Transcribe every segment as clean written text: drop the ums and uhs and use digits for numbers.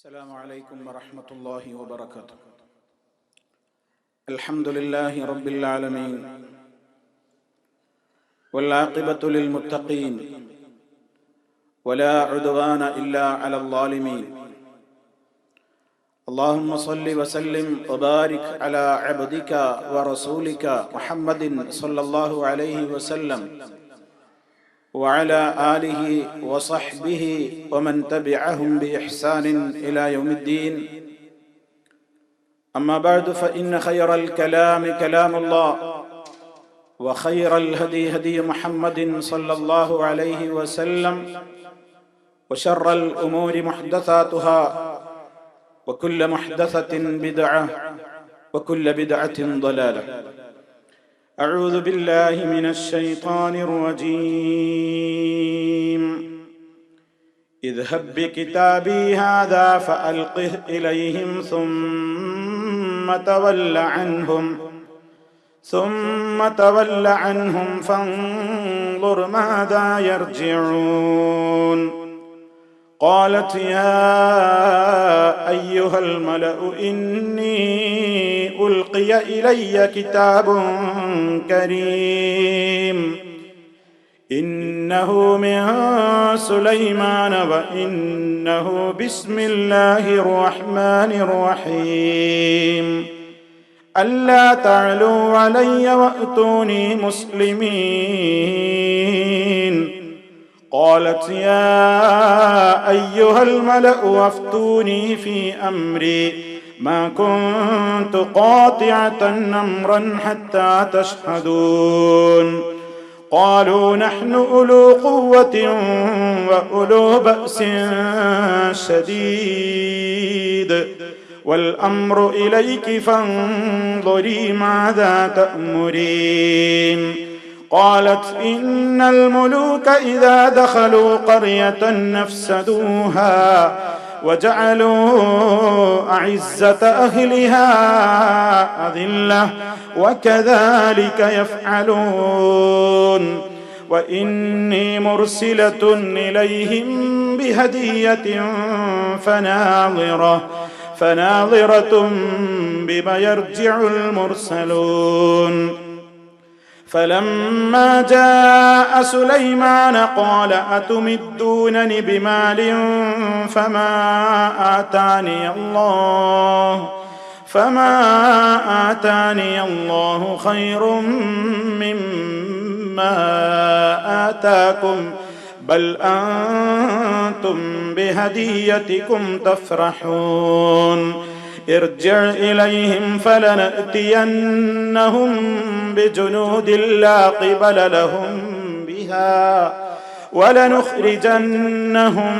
السلام عليكم ورحمة الله وبركاته. الحمد لله رب العالمين والعاقبة للمتقين ولا عدوان إلا على الظالمين. اللهم صل وسلم وبارك على عبدك ورسولك محمد صلى الله عليه وسلم وعلى آله وصحبه ومن تبعهم بإحسان إلى يوم الدين. أما بعد فإن خير الكلام كلام الله وخير الهدي هدي محمد صلى الله عليه وسلم وشر الأمور محدثاتها وكل محدثة بدعة وكل بدعة ضلالة. أعوذ بالله من الشيطان الرجيم. اذهب بكتابي هذا فألقه إليهم ثم تول عنهم فانظر ماذا يرجعون. قالت يا أيها الملأ إني ألقي إلي كتاب كريم إنه من سليمان وإنه بسم الله الرحمن الرحيم ألا تعلوا علي وأتوني مسلمين. قالت يا أيها الملأ أفتوني في أمري ما كنت قاطعة أمرا حتى تشهدون. قالوا نحن أولو قوة وأولو بأس شديد والأمر إليك فانظري ماذا تأمرين. قالت إن الملوك إذا دخلوا قرية نفسدوها وجعلوا أعزة أهلها أذلة وكذلك يفعلون. وإني مرسلة إليهم بهدية فناظرة بما يرجع المرسلون. فلما جاء سليمان قال أتمدونني بمال فما آتاني الله خير مما آتاكم بل أنتم بهديتكم تفرحون. ارجع إليهم فلنأتينهم بجنود لا قبل لهم بها ولنخرجنهم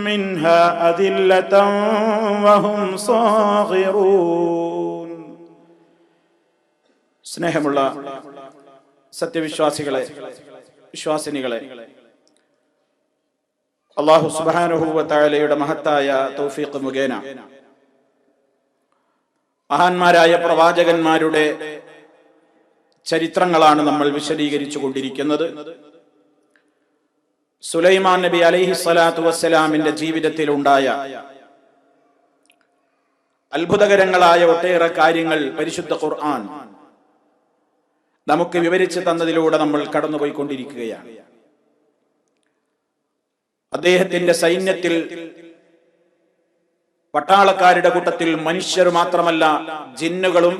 منها أذلة وهم صاغرون. സ്നേഹമുള്ള സത്യവിശ്വാസികളെ, വിശ്വാസിനികളെ, അല്ലാഹു സുബ്ഹാനഹു വ തആലയുടെ മഹത്തായ തൗഫീഖ് മുഖേന മഹാന്മാരായ പ്രവാചകന്മാരുടെ ചരിത്രങ്ങളാണ് നമ്മൾ വിശദീകരിച്ചു കൊണ്ടിരിക്കുന്നത്. സുലൈമാൻ നബി അലൈഹി സ്വലാത്തു വസ്സലാമിന്റെ ജീവിതത്തിൽ ഉണ്ടായ അത്ഭുതകരങ്ങളായ ഒട്ടേറെ കാര്യങ്ങൾ പരിശുദ്ധ ഖുർആൻ നമുക്ക് വിവരിച്ചു തന്നതിലൂടെ നമ്മൾ കടന്നുപോയിക്കൊണ്ടിരിക്കുകയാണ്. അദ്ദേഹത്തിന്റെ സൈന്യത്തിൽ പട്ടാളക്കാരുടെ കൂട്ടത്തിൽ മനുഷ്യർ മാത്രമല്ല ജിന്നുകളും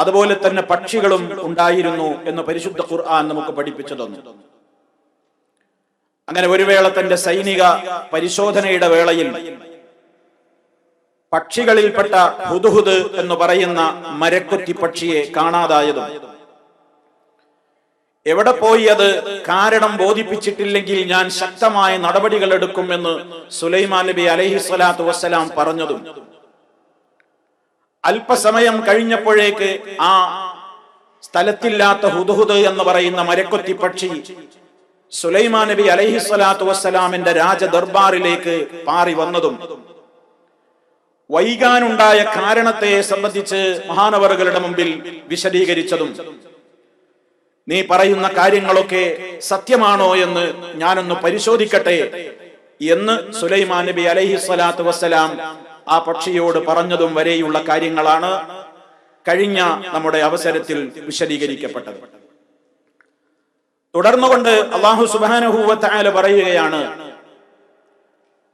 അതുപോലെ തന്നെ പക്ഷികളും ഉണ്ടായിരുന്നു എന്ന് പരിശുദ്ധ ഖുർആൻ നമുക്ക് പഠിപ്പിച്ചു തന്നു. അങ്ങനെ ഒരു വേള തന്റെ സൈനിക പരിശോധനയുടെ വേളയിൽ പക്ഷികളിൽപ്പെട്ട ഹുദ്ഹുദ് എന്ന് പറയുന്ന മരക്കൊത്തി പക്ഷിയെ കാണാതായതും എവിടെ പോയി അത് കാരണം ബോധിപ്പിച്ചിട്ടില്ലെങ്കിൽ ഞാൻ ശക്തമായ നടപടികൾ എടുക്കുമെന്ന് സുലൈമാൻ നബി അലൈഹി സ്വലാത്തു വസ്സലാം പറഞ്ഞതും അല്പസമയം കഴിഞ്ഞപ്പോഴേക്ക് ആ സ്ഥലത്തില്ലാത്ത ഹുദ്ഹുദ് എന്ന് പറയുന്ന മരക്കൊത്തി പക്ഷി സുലൈമാൻ നബി അലൈഹി സ്വലാത്തു വസ്സലാമിന്റെ രാജദർബാറിലേക്ക് പാറി വന്നതും വൈകാനുണ്ടായ കാരണത്തെ സംബന്ധിച്ച് മഹാനവറുകളുടെ മുമ്പിൽ വിശദീകരിച്ചതും നീ പറയുന്ന കാര്യങ്ങളൊക്കെ സത്യമാണോ എന്ന് ഞാനൊന്ന് പരിശോധിക്കട്ടെ എന്ന് സുലൈമാൻ നബി അലൈഹി സ്വലാത്തു വസ്സലാം ആ പക്ഷിയോട് പറഞ്ഞതും വരെയുള്ള കാര്യങ്ങളാണ് കഴിഞ്ഞ നമ്മുടെ അവസരത്തിൽ വിശദീകരിക്കപ്പെട്ടത്. തുടർന്നുകൊണ്ട് അല്ലാഹു സുബ്ഹാനഹു വ തആല പറയുകയാണ്,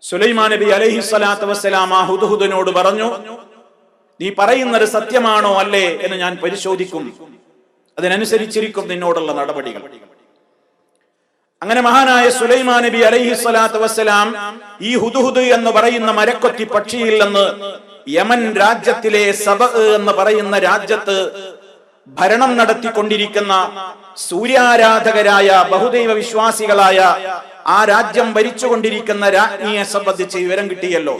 സുലൈമാൻ നബി അലൈഹി സ്വലാത്തു വസ്സലാം ആ ഹുദ്ഹുദിനോട് പറഞ്ഞു, നീ പറയുന്നത് സത്യമാണോ അല്ലേ എന്ന് ഞാൻ പരിശോധിക്കും, അതിനനുസരിച്ചിരിക്കും നിന്നോടുള്ള നടപടികൾ. അങ്ങനെ മഹാനായ സുലൈമാൻ നബി അലൈഹി സ്വലാത്തു വസ്സലാം ഈ ഹുദ്ഹുദ് എന്ന് പറയുന്ന മരക്കൊത്തി പക്ഷിയിൽ നിന്ന് യമൻ രാജ്യത്തിലെ സബ എന്ന് പറയുന്ന രാജ്യത്ത് ഭരണം നടത്തിക്കൊണ്ടിരിക്കുന്ന സൂര്യാരാധകരായ ബഹുദൈവ വിശ്വാസികളായ ആ രാജ്യം ഭരിച്ചുകൊണ്ടിരിക്കുന്ന രാജ്ഞിയെ സംബന്ധിച്ച് വിവരം കിട്ടിയല്ലോ.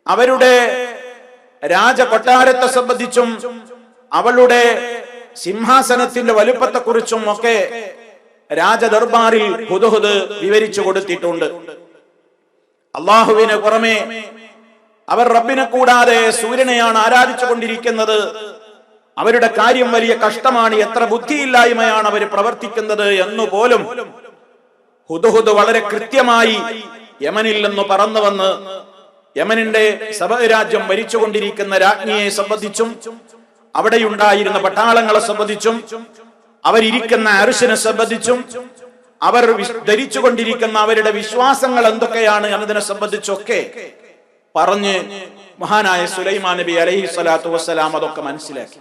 അവരുടെ രാജകൊട്ടാരത്തെ സംബന്ധിച്ചും അവളുടെ സിംഹാസനത്തിന്റെ വലുപ്പത്തെക്കുറിച്ചും ഒക്കെ രാജദർബാറിൽ ഹുദ്ഹുദ് വിവരിച്ചു കൊടുത്തിട്ടുണ്ട്. അള്ളാഹുവിന് പുറമെ അവർ റബ്ബിനെ കൂടാതെ സൂര്യനെയാണ് ആരാധിച്ചു കൊണ്ടിരിക്കുന്നത്. അവരുടെ കാര്യം വലിയ കഷ്ടമാണ്, എത്ര ബുദ്ധിയില്ലായ്മയാണ് അവർ പ്രവർത്തിക്കുന്നത് എന്നുപോലും ഹുദ്ഹുദ് വളരെ കൃത്യമായി യമനിൽ നിന്ന് പറന്നു വന്ന് യമനിന്റെ സബ രാജ്യം ഭരിച്ചുകൊണ്ടിരിക്കുന്ന രാജ്ഞിയെ സംബന്ധിച്ചും അവിടെയുണ്ടായിരുന്ന പട്ടാളങ്ങളെ സംബന്ധിച്ചും അവരിയ്ക്കുന്ന അർശിനെ സംബന്ധിച്ചും അവർ ധരിച്ചുകൊണ്ടിരിക്കുന്ന അവരുടെ വിശ്വാസങ്ങൾ എന്തൊക്കെയാണ് എന്നതിനെ സംബന്ധിച്ചൊക്കെ പറഞ്ഞ് മഹാനായ സുലൈമാൻ നബി അലൈഹി സ്വലാത്തു വസ്സലാം അതൊക്കെ മനസ്സിലാക്കി.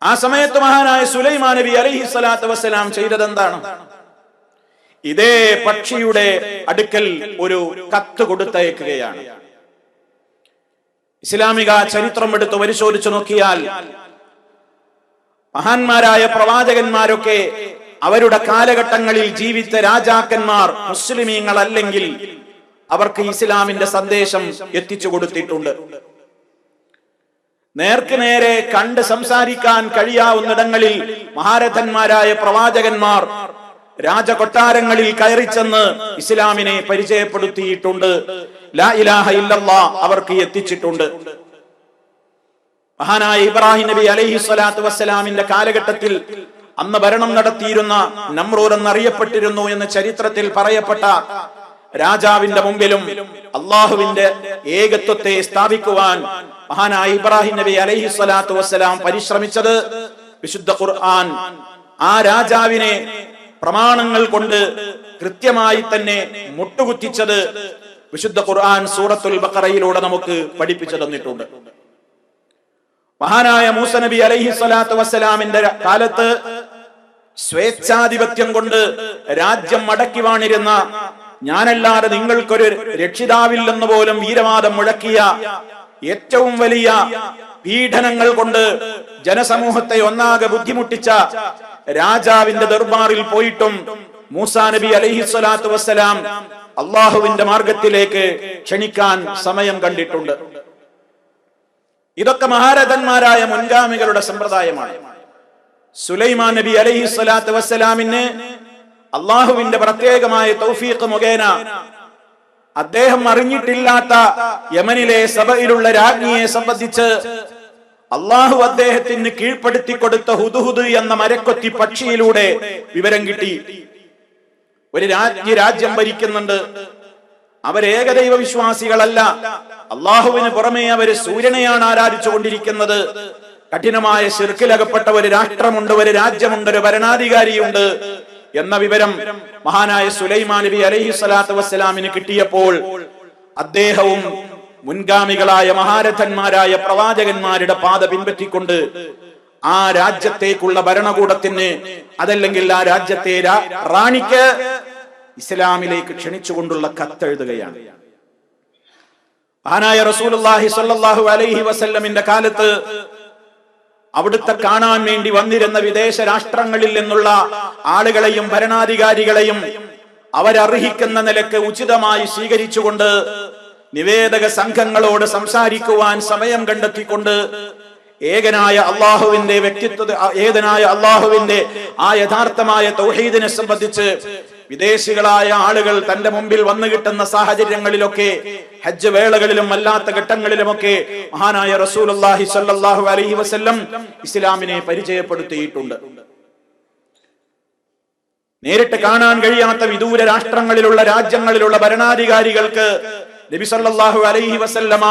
ആ സമയത്ത് മഹാനായ സുലൈമാൻ നബി അലൈഹി സ്വലാത്തു വസ്സലാം ചെയ്തത് എന്താണ്? ഇതേ പക്ഷിയുടെ അടുക്കൽ ഒരു കത്ത് കൊടുത്തയക്കുകയാണ്. ഇസ്ലാമിക ചരിത്രം എടുത്ത് പരിശോധിച്ചു നോക്കിയാൽ മഹാന്മാരായ പ്രവാചകന്മാരൊക്കെ അവരുടെ കാലഘട്ടങ്ങളിൽ ജീവിച്ച രാജാക്കന്മാർ മുസ്ലിമീങ്ങളല്ലെങ്കിൽ അവർക്ക് ഇസ്ലാമിന്റെ സന്ദേശം എത്തിച്ചു കൊടുത്തിട്ടുണ്ട്. നേർക്ക് നേരെ കണ്ട് സംസാരിക്കാൻ കഴിയാവുന്നിടങ്ങളിൽ മഹാരഥന്മാരായ പ്രവാചകന്മാർ രാജകൊട്ടാരങ്ങളിൽ കയറിച്ചെന്ന് ഇസ്ലാമിനെ പരിചയപ്പെടുത്തിയിട്ടുണ്ട്. ലാ ഇലാഹ ഇല്ലല്ലാഹ് അവർക്ക് എത്തിച്ചിട്ടുണ്ട്. മഹാനായ ഇബ്രാഹിം നബി അലൈഹി സ്വലാത്തു വസ്സലാമിന്റെ കാലഘട്ടത്തിൽ അന്ന് ഭരണം നടത്തിയിരുന്ന നമ്രൂദ് എന്നറിയപ്പെട്ടിരുന്നു എന്ന് ചരിത്രത്തിൽ പറയപ്പെട്ട രാജാവിന്റെ മുമ്പിലും അള്ളാഹുവിന്റെ ഏകത്വത്തെ സ്ഥാപിക്കുവാൻ മഹാനായ ഇബ്രാഹിം നബി അലൈഹി സ്വലാത്തു വസ്സലാം പരിശ്രമിച്ചത് വിശുദ്ധ ഖുർആൻ ആ രാജാവിനെ പ്രമാണങ്ങൾ കൊണ്ട് കൃത്യമായി തന്നെ മുട്ടുകുത്തിച്ചത് വിശുദ്ധ ഖുർആൻ സൂറത്തുൽ ബഖറയിലൂടെ നമുക്ക് പഠിപ്പിച്ചു തന്നിട്ടുണ്ട്. മഹാനായ മൂസ നബി അലൈഹി സ്വലാത്തു വസ്സലാമിന്റെ കാലത്ത് സ്വേച്ഛാധിപത്യം കൊണ്ട് രാജ്യം മടക്കി വാണിരുന്ന, ഞാനല്ലാതെ നിങ്ങൾക്കൊരു രക്ഷിതാവില്ലെന്ന് പോലും വീരവാദം മുഴക്കിയ, ഏറ്റവും വലിയ പീഡനങ്ങൾ കൊണ്ട് ജനസമൂഹത്തെ ഒന്നാകെ ബുദ്ധിമുട്ടിച്ച രാജാവിന്റെ ദർബാറിൽ പോയിട്ടും മൂസാ നബി അലൈഹി സ്വലാത്തു വസ്സലാം അള്ളാഹുവിന്റെ മാർഗത്തിലേക്ക് ക്ഷണിക്കാൻ സമയം കണ്ടിട്ടുണ്ട്. ഇതൊക്കെ മഹാരഥന്മാരായ മുൻഗാമികളുടെ സമ്പ്രദായമാണ്. സുലൈമാൻ നബി അലൈഹി സ്വലാത്തു വസ്സലാമിന് അള്ളാഹുവിന്റെ പ്രത്യേകമായ തൗഫീഖ് മുഖേന അദ്ദേഹം അറിഞ്ഞിട്ടില്ലാത്ത യമനിലെ സബയിലുള്ള രാജ്ഞിയെ സംബന്ധിച്ച് അള്ളാഹു അദ്ദേഹത്തിന് കീഴ്പ്പെടുത്തി കൊടുത്ത ഹുദ്ഹുദ് എന്ന മരക്കൊത്തി പക്ഷിയിലൂടെ വിവരം കിട്ടി. ഒരു രാജ്യം ഭരിക്കുന്നുണ്ട്, അവരേകദൈവ വിശ്വാസികളല്ല, അള്ളാഹുവിന് പുറമെ അവര് സൂര്യനെയാണ് ആരാധിച്ചു കൊണ്ടിരിക്കുന്നത്. കഠിനമായ ശിർക്കിലകപ്പെട്ട ഒരു രാഷ്ട്രമുണ്ട്, ഒരു രാജ്യമുണ്ട്, ഒരു ഭരണാധികാരിയുണ്ട് എന്ന വിവരം മഹാനായ സുലൈമാൻ നബി അലൈഹി സ്വലാത്തു വസ്സലാമിന് കിട്ടിയപ്പോൾ അദ്ദേഹവും മുൻഗാമികളായ മഹാരഥന്മാരായ പ്രവാചകന്മാരുടെ പാത പിൻപറ്റിക്കൊണ്ട് ആ രാജ്യത്തേക്കുള്ള ഭരണകൂടത്തിന്, അതല്ലെങ്കിൽ ആ രാജ്യത്തെ റാണിക്ക് ഇസ്ലാമിലേക്ക് ക്ഷണിച്ചുകൊണ്ടുള്ള കത്തെഴുതുകയാണ്. മഹാനായ റസൂലുള്ളാഹി സ്വല്ലല്ലാഹു അലൈഹി വസല്ലമിന്റെ കാലത്ത് അവിടുത്തെ കാണാൻ വേണ്ടി വന്നിരുന്ന വിദേശ രാഷ്ട്രങ്ങളിൽ നിന്നുള്ള ആളുകളെയും ഭരണാധികാരികളെയും അവരർഹിക്കുന്ന നിലക്ക് ഉചിതമായി സ്വീകരിച്ചുകൊണ്ട് നിവേദക സംഘങ്ങളോട് സംസാരിക്കുവാൻ സമയം കണ്ടെത്തിക്കൊണ്ട് ഏകനായ അള്ളാഹുവിന്റെ ഏകനായ അള്ളാഹുവിന്റെ ആ യഥാർത്ഥമായ തൗഹീദിനെ സംബന്ധിച്ച് വിദേശികളായ ആളുകൾ തന്റെ മുമ്പിൽ വന്നു കിട്ടുന്ന സാഹചര്യങ്ങളിലൊക്കെ, ഹജ്ജ് വേളകളിലും അല്ലാത്ത ഘട്ടങ്ങളിലുമൊക്കെ മഹാനായ റസൂലുള്ളാഹി സ്വല്ലല്ലാഹു അലൈഹി വസല്ലം ഇസ്ലാമിനെ പരിചയപ്പെടുത്തിയിട്ടുണ്ട്. നേരിട്ട് കാണാൻ കഴിയാത്ത വിദൂര രാഷ്ട്രങ്ങളിലുള്ള രാജ്യങ്ങളിലുള്ള ഭരണാധികാരികൾക്ക് നബി സല്ലല്ലാഹു അലൈഹി വസല്ലമ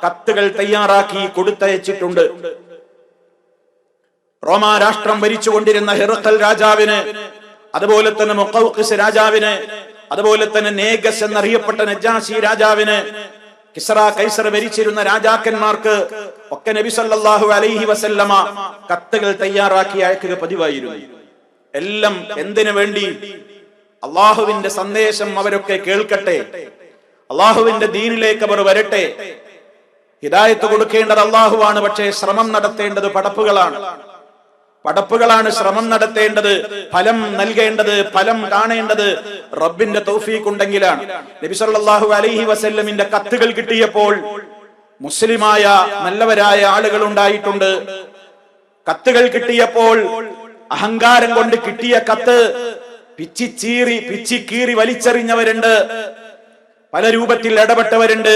കത്തുകൾ തയ്യാറാക്കി കൊടുത്തയച്ചിട്ടുണ്ട്. റോമാ രാഷ്ട്രം ഭരിച്ചുകൊണ്ടിരുന്ന ഹിറഖൽ രാജാവിന്, അതുപോലെ തന്നെ മുഖൗഖിസ് രാജാവിന്, അതുപോലെ തന്നെ നേഗസ് എന്നറിയപ്പെട്ട നജാശി രാജാവിന്, കിസ്റ കൈസർ ഭരിച്ചിരുന്ന രാജാക്കന്മാർക്ക് ഒക്കെ നബി സല്ലല്ലാഹു അലൈഹി വസല്ലമ കത്തുകൾ തയ്യാറാക്കി അയക്കുക പതിവായിരുന്നു. എല്ലാം എന്തിനു വേണ്ടി? അള്ളാഹുവിന്റെ സന്ദേശം അവരൊക്കെ കേൾക്കട്ടെ, അള്ളാഹുവിന്റെ ദീനിലേക്ക് അവർ വരട്ടെ. ഹിദായത്ത് കൊടുക്കേണ്ടത് അള്ളാഹുവാണ്, പക്ഷേ ശ്രമം നടത്തേണ്ടത് പടപ്പുകളാണ് ശ്രമം നടത്തേണ്ടത്. ഫലം നൽകേണ്ടത്, ഫലം കാണേണ്ടത് റബ്ബിന്റെ തൗഫീഖ് ഉണ്ടെങ്കിലാണ്. നബി സല്ലല്ലാഹു അലൈഹി വസല്ലമിന്റെ കത്തുകൾ കിട്ടിയപ്പോൾ മുസ്ലിമായ നല്ലവരായ ആളുകൾ ഉണ്ടായിട്ടുണ്ട്. കത്തുകൾ കിട്ടിയപ്പോൾ അഹങ്കാരം കൊണ്ട് കിട്ടിയ കത്ത് പിച്ചിക്കീറി വലിച്ചെറിഞ്ഞവരുണ്ട്, പല രൂപത്തിൽ ഇടപെട്ടവരുണ്ട്.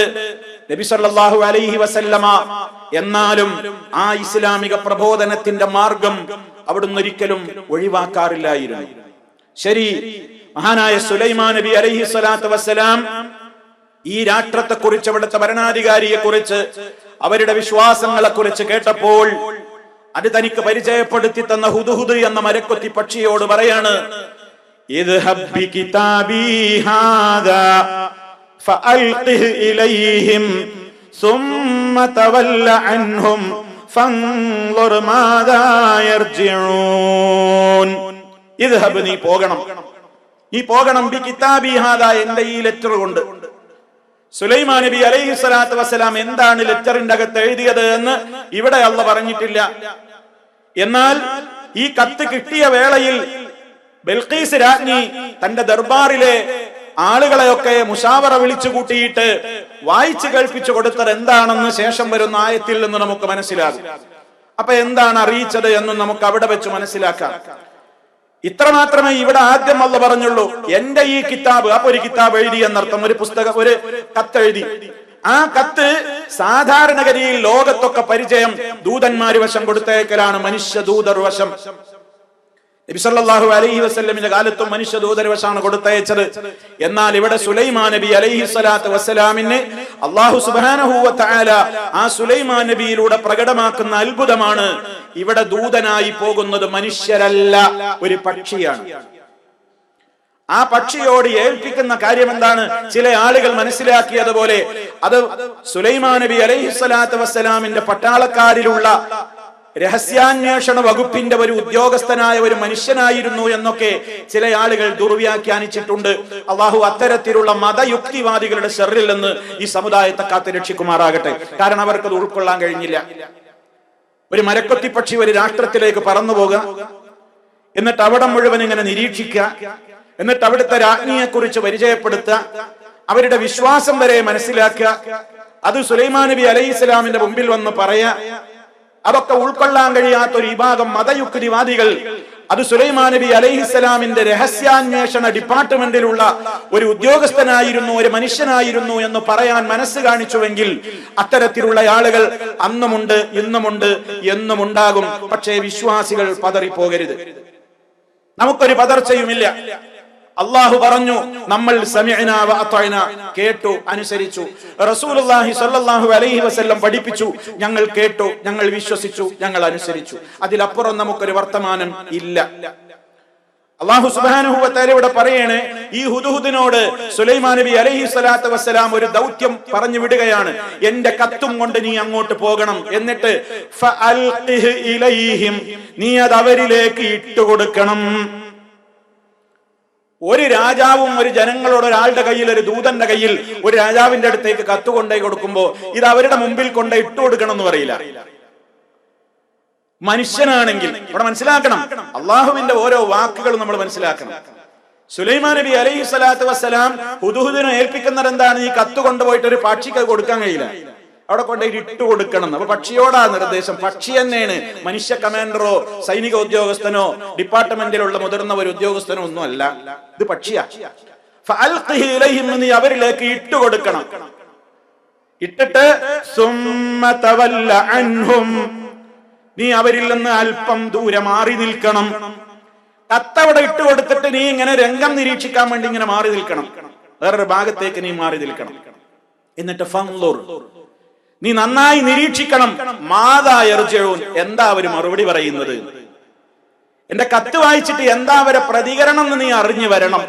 നബി സല്ലല്ലാഹു അലൈഹി വസല്ലമ എന്നാലും ആ ഇസ്ലാമിക പ്രബോധനത്തിന്റെ മാർഗം അവിടുന്ന് ഒരിക്കലും ഒഴിവാക്കാറില്ലായിരുന്നു. ശരി, മഹാനായ സുലൈമാൻ നബി അലൈഹി സ്വലാത്തു വസ്സലാം ഈ രാഷ്ട്രത്തെ കുറിച്ച്, അവിടുത്തെ ഭരണാധികാരിയെ കുറിച്ച്, അവരുടെ വിശ്വാസങ്ങളെ കുറിച്ച് കേട്ടപ്പോൾ അത് തനിക്ക് പരിചയപ്പെടുത്തി തന്ന ഹുദ്ഹുദ് എന്ന മരക്കൊത്തി പക്ഷിയോട് പറയാണ്, ഇദ്ഹബ് ബി കിതാബി ഹാദാ ഫഅൽഖിഹ് ഇലൈഹിം സുമ്മ തവല്ല അൻഹും ഫൻളുർ മാദാ യർജിഊൻ. ഇദ്ഹബ്, നീ പോകണം ബി കിതാബി ഹാദാ, എന്റെ ഈ ലെറ്റർ കൊണ്ട്. സുലൈമാൻ നബി അലൈഹി സ്വലാത്തു വസ്സലാം എന്താണ് ലെറ്ററിന്റെ അകത്ത് എഴുതിയത് എന്ന് ഇവിടെ അല്ലാഹു പറഞ്ഞിട്ടില്ല. എന്നാൽ ഈ കത്ത് കിട്ടിയ വേളയിൽ ബിൽഖീസ് രാജ്ഞി തന്റെ ദർബാറിലെ ആളുകളെയൊക്കെ മുശാവറ വിളിച്ചു കൂട്ടിയിട്ട് വായിച്ചു കേൾപ്പിച്ചു കൊടുത്തത് എന്താണെന്ന് ശേഷം വരുന്ന ആയത്തിൽ നിന്ന് നമുക്ക് മനസ്സിലാകും. അപ്പൊ എന്താണ് അറിയിച്ചത് എന്നും നമുക്ക് അവിടെ വെച്ച് മനസ്സിലാക്കാം. ഇത്ര മാത്രമേ ഇവിടെ ആദ്യം അല്ലാഹു പറഞ്ഞുള്ളൂ, എന്റെ ഈ കിതാബ്. അപ്പൊ ഒരു കിതാബ് എഴുതി എന്നർത്ഥം, ഒരു പുസ്തകം, ഒരു കത്തെഴുതി. ആ കത്ത് സാധാരണഗതിയിൽ ലോകത്തൊക്കെ പരിചയം ദൂതന്മാര് വശം കൊടുത്തേക്കലാണ്, മനുഷ്യ ദൂതർ വശം. നബി സല്ലല്ലാഹു അലൈഹി വസല്ലമിന്റെ കാലത്തും മനുഷ്യ ദൂതർ വശമാണ് കൊടുത്തയച്ചത്. എന്നാൽ ഇവിടെ സുലൈമാൻ നബി അലൈഹി സ്വലാത്തു വസ്സലാമിന് അല്ലാഹു സുബ്ഹാനഹു വ തആല ആ സുലൈമാൻ നബിയിലൂടെ പ്രകടമാക്കുന്ന അത്ഭുതമാണ്, ഇവിടെ ദൂതനായി പോകുന്നത് മനുഷ്യരല്ല, ഒരു പക്ഷിയാണ്. ആ പക്ഷിയോട് ഏൽപ്പിക്കുന്ന കാര്യം എന്താണ്? ചില ആളുകൾ മനസ്സിലാക്കിയതുപോലെ അത് സുലൈമാൻ നബി അലൈഹി സ്വലാത്തു വസ്സലാമിന്റെ പട്ടാളക്കാരിലുള്ള രഹസ്യാന്വേഷണ വകുപ്പിന്റെ ഒരു ഉദ്യോഗസ്ഥനായ ഒരു മനുഷ്യനായിരുന്നു എന്നൊക്കെ ചില ആളുകൾ ദുർവ്യാഖ്യാനിച്ചിട്ടുണ്ട്. അള്ളാഹു അത്തരത്തിലുള്ള മതയുക്തിവാദികളുടെ ശർറിൽ നിന്ന് ഈ സമുദായത്തെ കാത്തു രക്ഷിക്കുമാറാകട്ടെ. കാരണം അവർക്കത് ഉൾക്കൊള്ളാൻ കഴിഞ്ഞില്ല. ഒരു മരക്കൊത്തി പക്ഷി ഒരു രാഷ്ട്രത്തിലേക്ക് പറന്നു പോകുക, എന്നിട്ട് അവിടെ മുഴുവൻ ഇങ്ങനെ നിരീക്ഷിക്കുക, എന്നിട്ട് അവിടുത്തെ രാജ്ഞിയെ കുറിച്ച് പരിചയപ്പെടുത്തുക, അവരുടെ വിശ്വാസം വരെ മനസ്സിലാക്കുക, അത് സുലൈമാൻ നബി അലൈഹി സ്വലാമിന്റെ മുമ്പിൽ വന്ന് പറയാ. അതൊക്കെ ഉൾക്കൊള്ളാൻ കഴിയാത്ത ഒരു വിഭാഗം മതയുക്തിവാദികൾ അത് സുലൈമാൻ നബി അലൈഹിസ്സലാമിന്റെ രഹസ്യാന്വേഷണ ഡിപ്പാർട്ട്മെന്റിലുള്ള ഒരു ഉദ്യോഗസ്ഥനായിരുന്നു, ഒരു മനുഷ്യനായിരുന്നു എന്ന് പറയാൻ മനസ്സ് കാണിച്ചുവെങ്കിൽ അത്തരത്തിലുള്ള ആളുകൾ അന്നുമുണ്ട്, ഇന്നുമുണ്ട്, എന്നും ഉണ്ടാകും. പക്ഷേ വിശ്വാസികൾ പതറിപ്പോകരുത്. നമുക്കൊരു പതർച്ചയുമില്ല. അള്ളാഹു പറഞ്ഞു, നമ്മൾ സമിഅനാ വ അത്അനാ, കേട്ടു, അനുസരിച്ചു. റസൂലുള്ളാഹി സ്വല്ലല്ലാഹു അലൈഹി വസല്ലം പഠിപ്പിച്ചു, ഞങ്ങൾ കേട്ടു, ഞങ്ങൾ വിശ്വസിച്ചു, ഞങ്ങൾ അനുസരിച്ചു. അതിലപ്പുറം നമുക്കൊരു വർത്തമാനം ഇല്ല. അല്ലാഹു സുബ്ഹാനഹു വ തആല ഇവിടെ പറയാണ്, ഈ ഹുദ്ഹുദിനോട് സുലൈമാൻ നബി അലൈഹി സ്വലാത്തു വസ്സലാം ഒരു ദൗത്യം പറഞ്ഞു വിടുകയാണ്. എന്റെ കത്തും കൊണ്ട് നീ അങ്ങോട്ട് പോകണം, എന്നിട്ട് ഫഅൽഖിഹ് ഇലൈഹിം, നീ അത് അവരിലേക്ക് ഇട്ടുകൊടുക്കണം. ഒരു രാജാവും ഒരു ജനങ്ങളോട്, ഒരാളുടെ കയ്യിൽ, ഒരു ദൂതന്റെ കയ്യിൽ ഒരു രാജാവിന്റെ അടുത്തേക്ക് കത്ത് കൊണ്ടുപോയി കൊടുക്കുമ്പോ ഇത് അവരുടെ മുമ്പിൽ കൊണ്ട് ഇട്ടു കൊടുക്കണം എന്ന് പറയില്ല. മനുഷ്യനാണെങ്കിൽ ഇവിടെ മനസ്സിലാക്കണം, അള്ളാഹുവിന്റെ ഓരോ വാക്കുകളും നമ്മൾ മനസ്സിലാക്കണം. സുലൈമാൻ നബി അലൈഹി സ്വലാത്തു വസ്സലാം ഹുദ്ഹുദിനെ ഏൽപ്പിക്കുന്നത് എന്താണ്? ഈ കത്ത് കൊണ്ടുപോയിട്ട് ഒരു പക്ഷിക്ക് കൊടുക്കാൻ കഴിയില്ല, അവിടെ കൊണ്ടുപോയി ഇട്ടു കൊടുക്കണം. അപ്പൊ പക്ഷിയോടാ നിർദ്ദേശം. പക്ഷി തന്നെയാണ്, മനുഷ്യ കമാൻഡറോ സൈനിക ഉദ്യോഗസ്ഥനോ ഡിപ്പാർട്ട്മെന്റിലുള്ള മുതിർന്ന ഒരു ഉദ്യോഗസ്ഥനോ ഒന്നും അല്ല, ഇത് പക്ഷിയാ. ഫഅൽഖിഹി ഇലൈഹിം, നീ അവരിലേക്ക് ഇട്ടു കൊടുക്കണം. ഇട്ടിട്ട് സുമ്മ തവല്ല അൻഹും, നീ അവരിൽ നിന്ന് അല്പം ദൂരെ മാറി നിൽക്കണം. കത്തവിടെ ഇട്ട് കൊടുത്തിട്ട് നീ ഇങ്ങനെ രംഗം നിരീക്ഷിക്കാൻ വേണ്ടി ഇങ്ങനെ മാറി നിൽക്കണം, വേറൊരു ഭാഗത്തേക്ക് നീ മാറി നിൽക്കണം. എന്നിട്ട് ഫൻളുർ, നീ നന്നായി നിരീക്ഷിക്കണം. മാദാ യർജിഊൻ, എന്താ അവര് മറുപടി പറയുന്നത്, എന്റെ കത്ത് വായിച്ചിട്ട് എന്താ അവരെ പ്രതികരണം എന്ന് നീ അറിഞ്ഞു വരണം.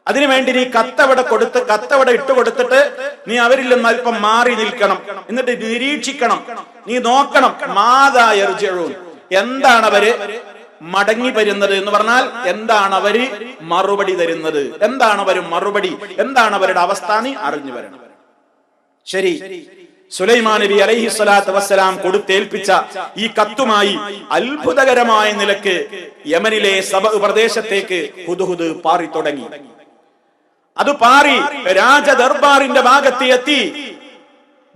അതിനുവേണ്ടി നീ കത്തവിടെ ഇട്ട് കൊടുത്തിട്ട് നീ അവരിൽ നിന്ന് അല്പം മാറി നിൽക്കണം. എന്നിട്ട് നിരീക്ഷിക്കണം, നീ നോക്കണം. മാദാ യർജിഊൻ, എന്താണ് അവര് മടങ്ങി വരുന്നത് എന്ന് പറഞ്ഞാൽ എന്താണ് അവര് മറുപടി തരുന്നത്, എന്താണ് അവര് മറുപടി, എന്താണ് അവരുടെ അവസ്ഥ, നീ അറിഞ്ഞു വരണം. ശരി, സുലൈമാൻ നബി അലൈഹി സ്വലാത്തു വസ്സലാം കൊടുത്തേൽപ്പിച്ച ഈ കത്തുമായി അത്ഭുതകരമായ നിലക്ക് യമനിലെ സബഅ പ്രദേശത്തേക്ക് ഹുദ്ഹുദ് പാറി തുടങ്ങി. അത് പാറി രാജദർബാറിന്റെ ഭാഗത്ത് എത്തി.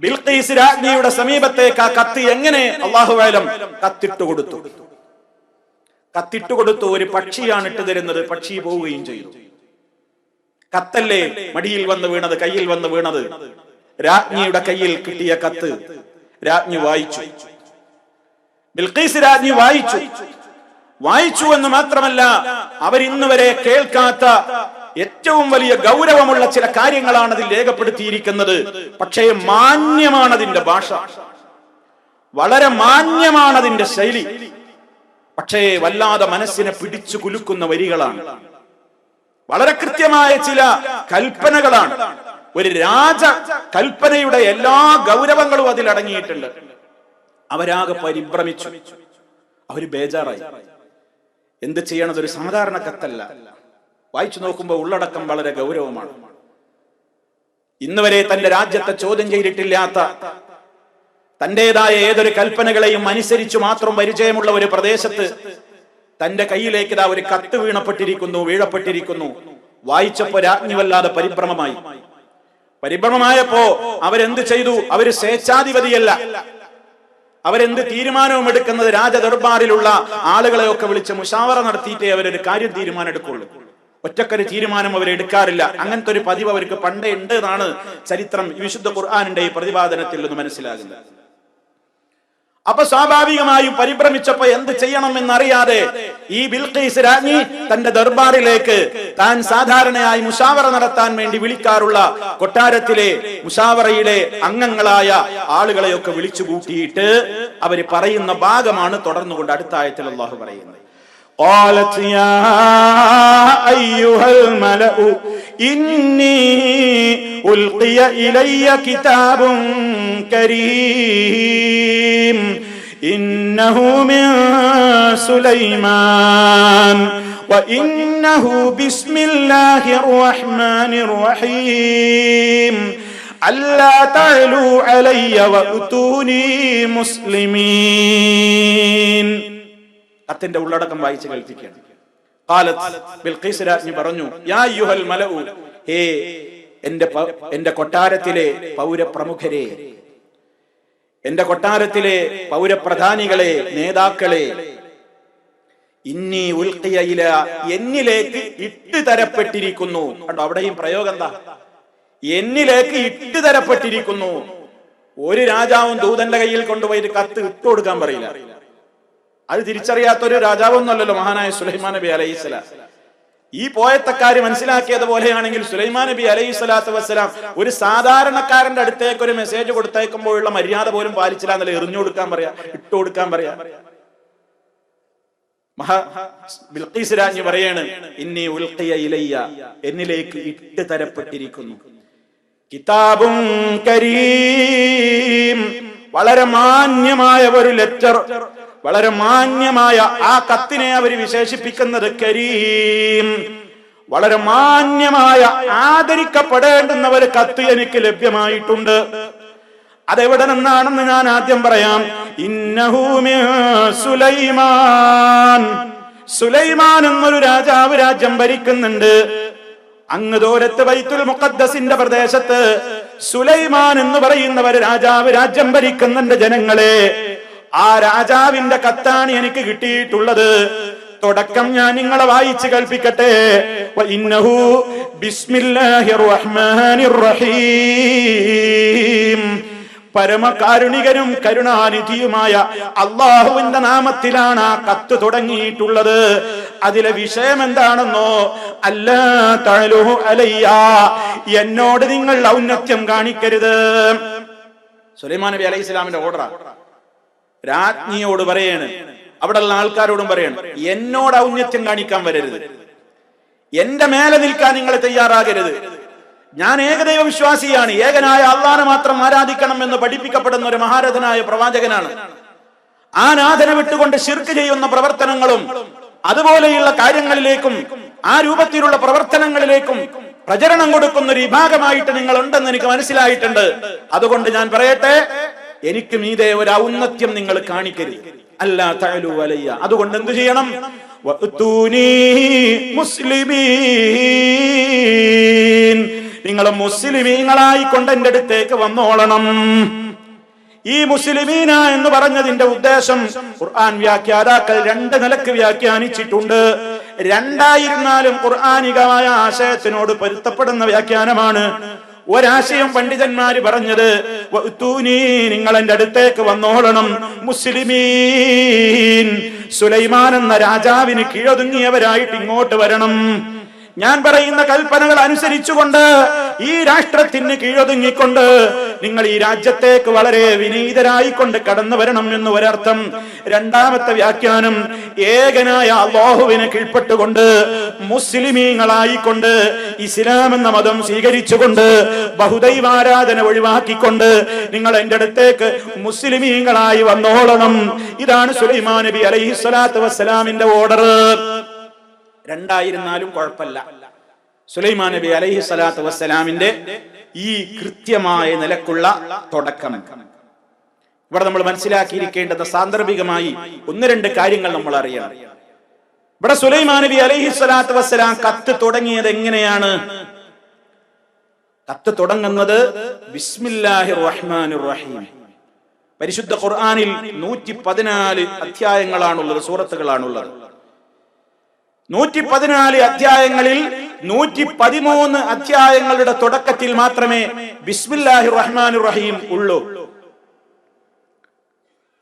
ബിൽഖീസ് രാജ്ഞിയുടെ സമീപത്തേക്ക് ആ കത്ത് എങ്ങനെ അല്ലാഹു അലം കത്തിട്ട് കൊടുത്തു. ഒരു പക്ഷിയാണ് ഇട്ട് തരുന്നത്, പക്ഷി പോവുകയും ചെയ്തു. കത്തല്ലേ മടിയിൽ വന്ന് വീണത്, കയ്യിൽ വന്ന് വീണത്. രാജ്ഞിയുടെ കയ്യിൽ കിട്ടിയ കത്ത് രാജ്ഞി വായിച്ചു. ബിൽഖീസ് രാജ്ഞി വായിച്ചു എന്ന് മാത്രമല്ല, അവരിന്ന് വരെ കേൾക്കാത്ത ഏറ്റവും വലിയ ഗൗരവമുള്ള ചില കാര്യങ്ങളാണ് അതിൽ രേഖപ്പെടുത്തിയിരിക്കുന്നത്. പക്ഷേ മാന്യമാണ് അതിന്റെ ഭാഷ, വളരെ മാന്യമാണ് അതിന്റെ ശൈലി. പക്ഷേ വല്ലാതെ മനസ്സിനെ പിടിച്ചു കുലുക്കുന്ന വരികളാണ്, വളരെ കൃത്യമായ ചില കൽപ്പനകളാണ്. ഒരു രാജ കൽപ്പനയുടെ എല്ലാ ഗൗരവങ്ങളും അതിൽ അടങ്ങിയിട്ടുണ്ട്. അവരാകെ പരിഭ്രമിച്ചു, അവര് ബേജാറായി. എന്ത് ചെയ്യണത്? ഒരു സാധാരണ കത്തല്ല. വായിച്ചു നോക്കുമ്പോൾ ഉള്ളടക്കം വളരെ ഗൗരവമാണ്. ഇന്നുവരെ തന്റെ രാജ്യത്തെ ചോദ്യം ചെയ്തിട്ടില്ലാത്ത, തന്റേതായ ഏതൊരു കൽപ്പനകളെയും അനുസരിച്ചു മാത്രം പരിചയമുള്ള ഒരു പ്രദേശത്ത് തന്റെ കയ്യിലേക്ക് ഇതാ ഒരു കത്ത് വീഴപ്പെട്ടിരിക്കുന്നു. വായിച്ചപ്പോ രാജ്ഞി വല്ലാതെ പരിഭ്രമമായപ്പോ അവരെന്ത് ചെയ്തു? അവര് സ്വേച്ഛാധിപതിയല്ല. അവരെന്ത് തീരുമാനവും എടുക്കുന്നത് രാജദർബാറിലുള്ള ആളുകളെയൊക്കെ വിളിച്ച് മുശാവറ നടത്തിയിട്ടേ അവരൊരു കാര്യം തീരുമാനം എടുക്കുള്ളൂ. ഒറ്റക്കൊരു തീരുമാനം അവരെടുക്കാറില്ല. അങ്ങനത്തെ ഒരു പതിവ് അവർക്ക് പണ്ടേ ഉണ്ട് എന്നാണ് ചരിത്രം വിശുദ്ധ ഖുർആനിന്റെ ഈ പ്രതിപാദനത്തിൽ നിന്ന് മനസ്സിലാകുന്നത്. അപ്പൊ സ്വാഭാവികമായും പരിഭ്രമിച്ചപ്പോ എന്ത് ചെയ്യണം എന്നറിയാതെ ഈ ബിൽഖീസ് രാജ്ഞി തന്റെ ദർബാറിലേക്ക് താൻ സാധാരണയായി മുശാവറ നടത്താൻ വേണ്ടി വിളിക്കാറുള്ള കൊട്ടാരത്തിലെ മുശാവറയിലെ അംഗങ്ങളായ ആളുകളെയൊക്കെ വിളിച്ചു കൂട്ടിയിട്ട് അവര് പറയുന്ന ഭാഗമാണ് തുടർന്നുകൊണ്ട് അടുത്ത ആയത്തിൽ അല്ലാഹു പറയുന്നത്. قالت يا أيها الملأ إني ألقي إلي كتاب كريم إنه من سليمان وإنه بسم الله الرحمن الرحيم ألا تعلوا علي وأتوني مسلمين. കത്തിന്റെ ഉള്ളടക്കം വായിച്ച് കേൾപ്പിക്കുകയാണ്. ഖാലത്ത്, ബിൽഖീസ് രാജ്ഞി പറഞ്ഞു, യാ അയ്യുഹൽ മലഉ, ഹേ എന്റെ കൊട്ടാരത്തിലെ പൗരപ്രമുഖരെ, എന്റെ കൊട്ടാരത്തിലെ പൗരപ്രധാനികളെ, നേതാക്കളെ, ഇന്നി ഉൽഖിയ ഇല, എന്നിലേക്ക് ഇട്ട് തരപ്പെട്ടിരിക്കുന്നു. കണ്ടോ, അവിടെയും പ്രയോഗം എന്താ? എന്നിലേക്ക് ഇട്ട് തരപ്പെട്ടിരിക്കുന്നു. ഒരു രാജാവും ദൂതന്റെ കയ്യിൽ കൊണ്ടുപോയിട്ട് കത്ത് ഇട്ടു കൊടുക്കാൻ പറയില്ല. അത് തിരിച്ചറിയാത്തൊരു രാജാവൊന്നുമല്ലല്ലോ മഹാനായ സുലൈമാൻ നബി അലൈഹിസ്സലാം. ഈ പോയത്തക്കാര് മനസ്സിലാക്കിയതുപോലെയാണെങ്കിൽ സുലൈമാൻ നബി അലൈഹി സ്വലാത്തു വസ്സലാം ഒരു സാധാരണക്കാരന്റെ അടുത്തേക്ക് ഒരു മെസ്സേജ് കൊടുത്തേക്കുമ്പോഴുള്ള മര്യാദ പോലും പാലിച്ചില്ല എന്നല്ല, എറിഞ്ഞു കൊടുക്കാൻ പറയാ, ഇട്ടു കൊടുക്കാൻ പറയാ. ബിൽഖീസ് രാജ്ഞി പറയാണ്, ഇന്നി ഉൽഖിയ ഇലയ്യ, എന്നിലേക്ക് ഇട്ട് തരപ്പെട്ടിരിക്കുന്നു. കിതാബുൻ കരീം, വളരെ മാന്യമായ ഒരു ലെറ്റർ, വളരെ മാന്യമായ ആ കത്തിനെ അവർ വിശേഷിപ്പിക്കുന്നത് കരീം, വളരെ മാന്യമായ ആദരിക്കപ്പെടേണ്ടുന്ന ഒരു കത്ത് എനിക്ക് ലഭ്യമായിട്ടുണ്ട്. അതെവിടെ നിന്നാണെന്ന് ഞാൻ ആദ്യം പറയാം. ഇന്നഹു മിൻ സുലൈമാൻ, സുലൈമാൻ എന്നൊരു രാജാവ് രാജ്യം ഭരിക്കുന്നുണ്ട്. അങ്ങ് ദൂരത്ത് ബൈത്തുൽ മുഖദ്ദസിന്റെ പ്രദേശത്ത് സുലൈമാൻ എന്ന് പറയുന്ന ഒരു രാജാവ് രാജ്യം ഭരിക്കുന്നുണ്ട് ജനങ്ങളെ. ആ രാജാവിന്റെ കത്താണ് എനിക്ക് കിട്ടിയിട്ടുള്ളത്. തുടക്കം ഞാൻ നിങ്ങളെ വായിച്ച് കേൾപ്പിക്കട്ടെ. വഇന്നഹു ബിസ്മില്ലാഹിർ റഹ്മാനിർ റഹീം, പരമകാരുണികനും കരുണാനിധിയുമായ അള്ളാഹുവിന്റെ നാമത്തിലാണ് ആ കത്ത് തുടങ്ങിയിട്ടുള്ളത്. അതിലെ വിഷയം എന്താണെന്നോ, അല്ലാ തഅലൂ അലയ്യ, എന്നോട് നിങ്ങൾ ഔന്നത്യം കാണിക്കരുത്. സുലൈമാൻ നബി അലൈഹി സ്വലാമിന്റെ ഓർഡറാണ്. രാജ്ഞിയോട് പറയാണ്, അവിടെയുള്ള ആൾക്കാരോടും പറയാണ്, എന്നോട് ഔന്നത്യം കാണിക്കാൻ വരരുത്, എന്റെ മേലെ നിൽക്കാൻ നിങ്ങൾ തയ്യാറാകരുത്. ഞാൻ ഏകദൈവ വിശ്വാസിയാണ്, ഏകനായ അള്ളാഹനെ മാത്രം ആരാധിക്കണം എന്ന് പഠിപ്പിക്കപ്പെടുന്ന ഒരു മഹാരഥനായ പ്രവാചകനാണ്. ആ നാഥനെ വിട്ടുകൊണ്ട് ശിർക്ക് ചെയ്യുന്ന പ്രവർത്തനങ്ങളും അതുപോലെയുള്ള കാര്യങ്ങളിലേക്കും ആ രൂപത്തിലുള്ള പ്രവർത്തനങ്ങളിലേക്കും പ്രചരണം കൊടുക്കുന്ന ഒരു വിഭാഗമായിട്ട് നിങ്ങൾ ഉണ്ടെന്ന് എനിക്ക് മനസ്സിലായിട്ടുണ്ട്. അതുകൊണ്ട് ഞാൻ പറയട്ടെ, എനിക്ക് മീതെ ഒരു ഔന്നത്യം നിങ്ങൾ കാണിക്കരുത്. അല്ലാ തഅലൂ അലയ്യ. അതുകൊണ്ട് എന്ത് ചെയ്യണം? വഅ്തൂനി മുസ്ലിമീൻ, നിങ്ങൾ മുസ്ലിമീങ്ങളായിക്കൊണ്ട് എന്റെ അടുത്തേക്ക് വന്നോളണം. ഈ മുസ്ലിമീന എന്ന് പറഞ്ഞതിന്റെ ഉദ്ദേശം ഖുർആൻ വ്യാഖ്യാതാക്കൾ രണ്ട് നിലക്ക് വ്യാഖ്യാനിച്ചിട്ടുണ്ട്. രണ്ടായിരുന്നാലും ഖുർആനികമായ ആശയത്തിനോട് പൊരുത്തപ്പെടുന്ന വ്യാഖ്യാനമാണ്. ഒരാശയം പണ്ഡിതന്മാര് പറഞ്ഞത്, വഅ്തൂനി, നിങ്ങൾ എന്റെ അടുത്തേക്ക് വന്നോളണം, മുസ്ലിമീൻ, സുലൈമാൻ എന്ന രാജാവിന് കീഴൊതുങ്ങിയവരായിട്ട് ഇങ്ങോട്ട് വരണം. ഞാൻ പറയുന്ന കൽപ്പനകൾ അനുസരിച്ചുകൊണ്ട് ഈ രാഷ്ട്രത്തിന് കീഴൊതുങ്ങിക്കൊണ്ട് നിങ്ങൾ ഈ രാജ്യത്തേക്ക് വളരെ വിനീതരായിക്കൊണ്ട് കടന്നു വരണം എന്ന് ഒരർത്ഥം. രണ്ടാമത്തെ വ്യാഖ്യാനം, ഏകനായ അല്ലാഹുവിനെ കീഴ്പ്പെട്ടുകൊണ്ട് മുസ്ലിമീങ്ങളായിക്കൊണ്ട് ഇസ്ലാം എന്ന മതം സ്വീകരിച്ചുകൊണ്ട് ബഹുദൈവാരാധന ഒഴിവാക്കിക്കൊണ്ട് നിങ്ങൾ എന്റെ അടുത്തേക്ക് മുസ്ലിമീങ്ങളായി വന്നോളണം. ഇതാണ് സുലൈമാൻ നബി അലൈഹി സ്വലാത്തു വസ്സലാമിന്റെ ഓർഡർ. രണ്ടായിരുന്നാലും കുഴപ്പമില്ല. സുലൈമാൻ നബി അലൈഹി സ്വലാത്തു വസ്സലാമിന്റെ ഈ കൃത്യമായ നിലക്കുള്ള തുടക്കം ഇവിടെ നമ്മൾ മനസ്സിലാക്കിയിരിക്കേണ്ടത് സാന്ദർഭികമായി ഒന്ന് രണ്ട് കാര്യങ്ങൾ നമ്മൾ അറിയണം. ഇവിടെ സുലൈമാൻ നബി അലൈഹി സ്വലാത്തു വസ്സലാം കത്ത് തുടങ്ങിയത് എങ്ങനെയാണ്? കത്ത് തുടങ്ങുന്നത് ബിസ്മില്ലാഹിർ റഹ്മാനിർ റഹീം. പരിശുദ്ധ ഖുർആനിൽ 114 അധ്യായങ്ങളാണുള്ളത്, സൂറത്തുകളാണുള്ളത്. 114 അധ്യായങ്ങളിൽ 113 അധ്യായങ്ങളുടെ തുടക്കത്തിൽ മാത്രമേ ബിസ്മില്ലാഹിർ റഹ്മാനിർ റഹീം ഉള്ളൂ.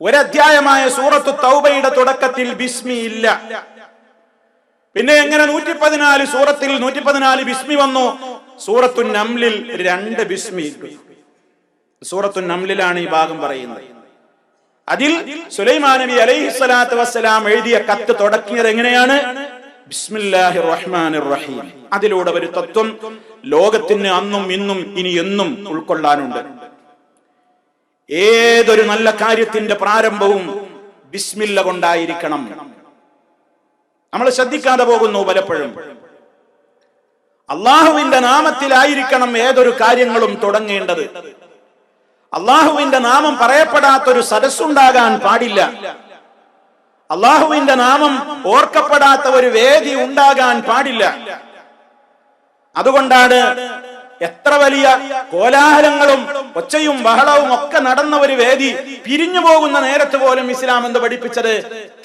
ഒരധ്യായമായ സൂറത്തു തൗബയുടെ തുടക്കത്തിൽ ബിസ്മി ഇല്ല. പിന്നെ എങ്ങനെ 114 സൂറത്തിൽ 114 ബിസ്മി വന്നു? സൂറത്തു നംലിൽ 2 ബിസ്മി. സൂറത്തു നംലിലാണ് ഈ ഭാഗം പറയുന്നത്. അതിൽ സുലൈമാൻ നബി അലൈഹി സ്വലാത്തു വസ്സലാം എഴുതിയ കത്ത് തുടങ്ങിയത് എങ്ങനെയാണ്? ബിസ്മില്ലാഹിർ റഹ്മാനിർ റഹീം. അതിലൂടെ ഒരു തത്വം ലോകത്തിന് അന്നും ഇന്നും ഇനി എന്നും ഉൾക്കൊള്ളാനുണ്ട്. ഏതൊരു നല്ല കാര്യത്തിന്റെ പ്രാരംഭവും ബിസ്മില്ല കൊണ്ടായിരിക്കണം. നമ്മൾ ശ്രദ്ധിക്കാതെ പോകുന്നു പലപ്പോഴും. അള്ളാഹുവിന്റെ നാമത്തിലായിരിക്കണം ഏതൊരു കാര്യങ്ങളും തുടങ്ങേണ്ടത്. അള്ളാഹുവിന്റെ നാമം പറയപ്പെടാത്തൊരു സദസ്സുണ്ടാകാൻ പാടില്ല. അള്ളാഹുവിന്റെ നാമം ഓർക്കപ്പെടാത്ത ഒരു വേദി ഉണ്ടാകാൻ പാടില്ല. അതുകൊണ്ടാണ് എത്ര വലിയ കോലാഹലങ്ങളും ഒച്ചയും ബഹളവും ഒക്കെ നടന്ന ഒരു വേദി പിരിഞ്ഞു പോകുന്ന നേരത്ത് പോലും ഇസ്ലാം എന്ന് പഠിപ്പിച്ചത്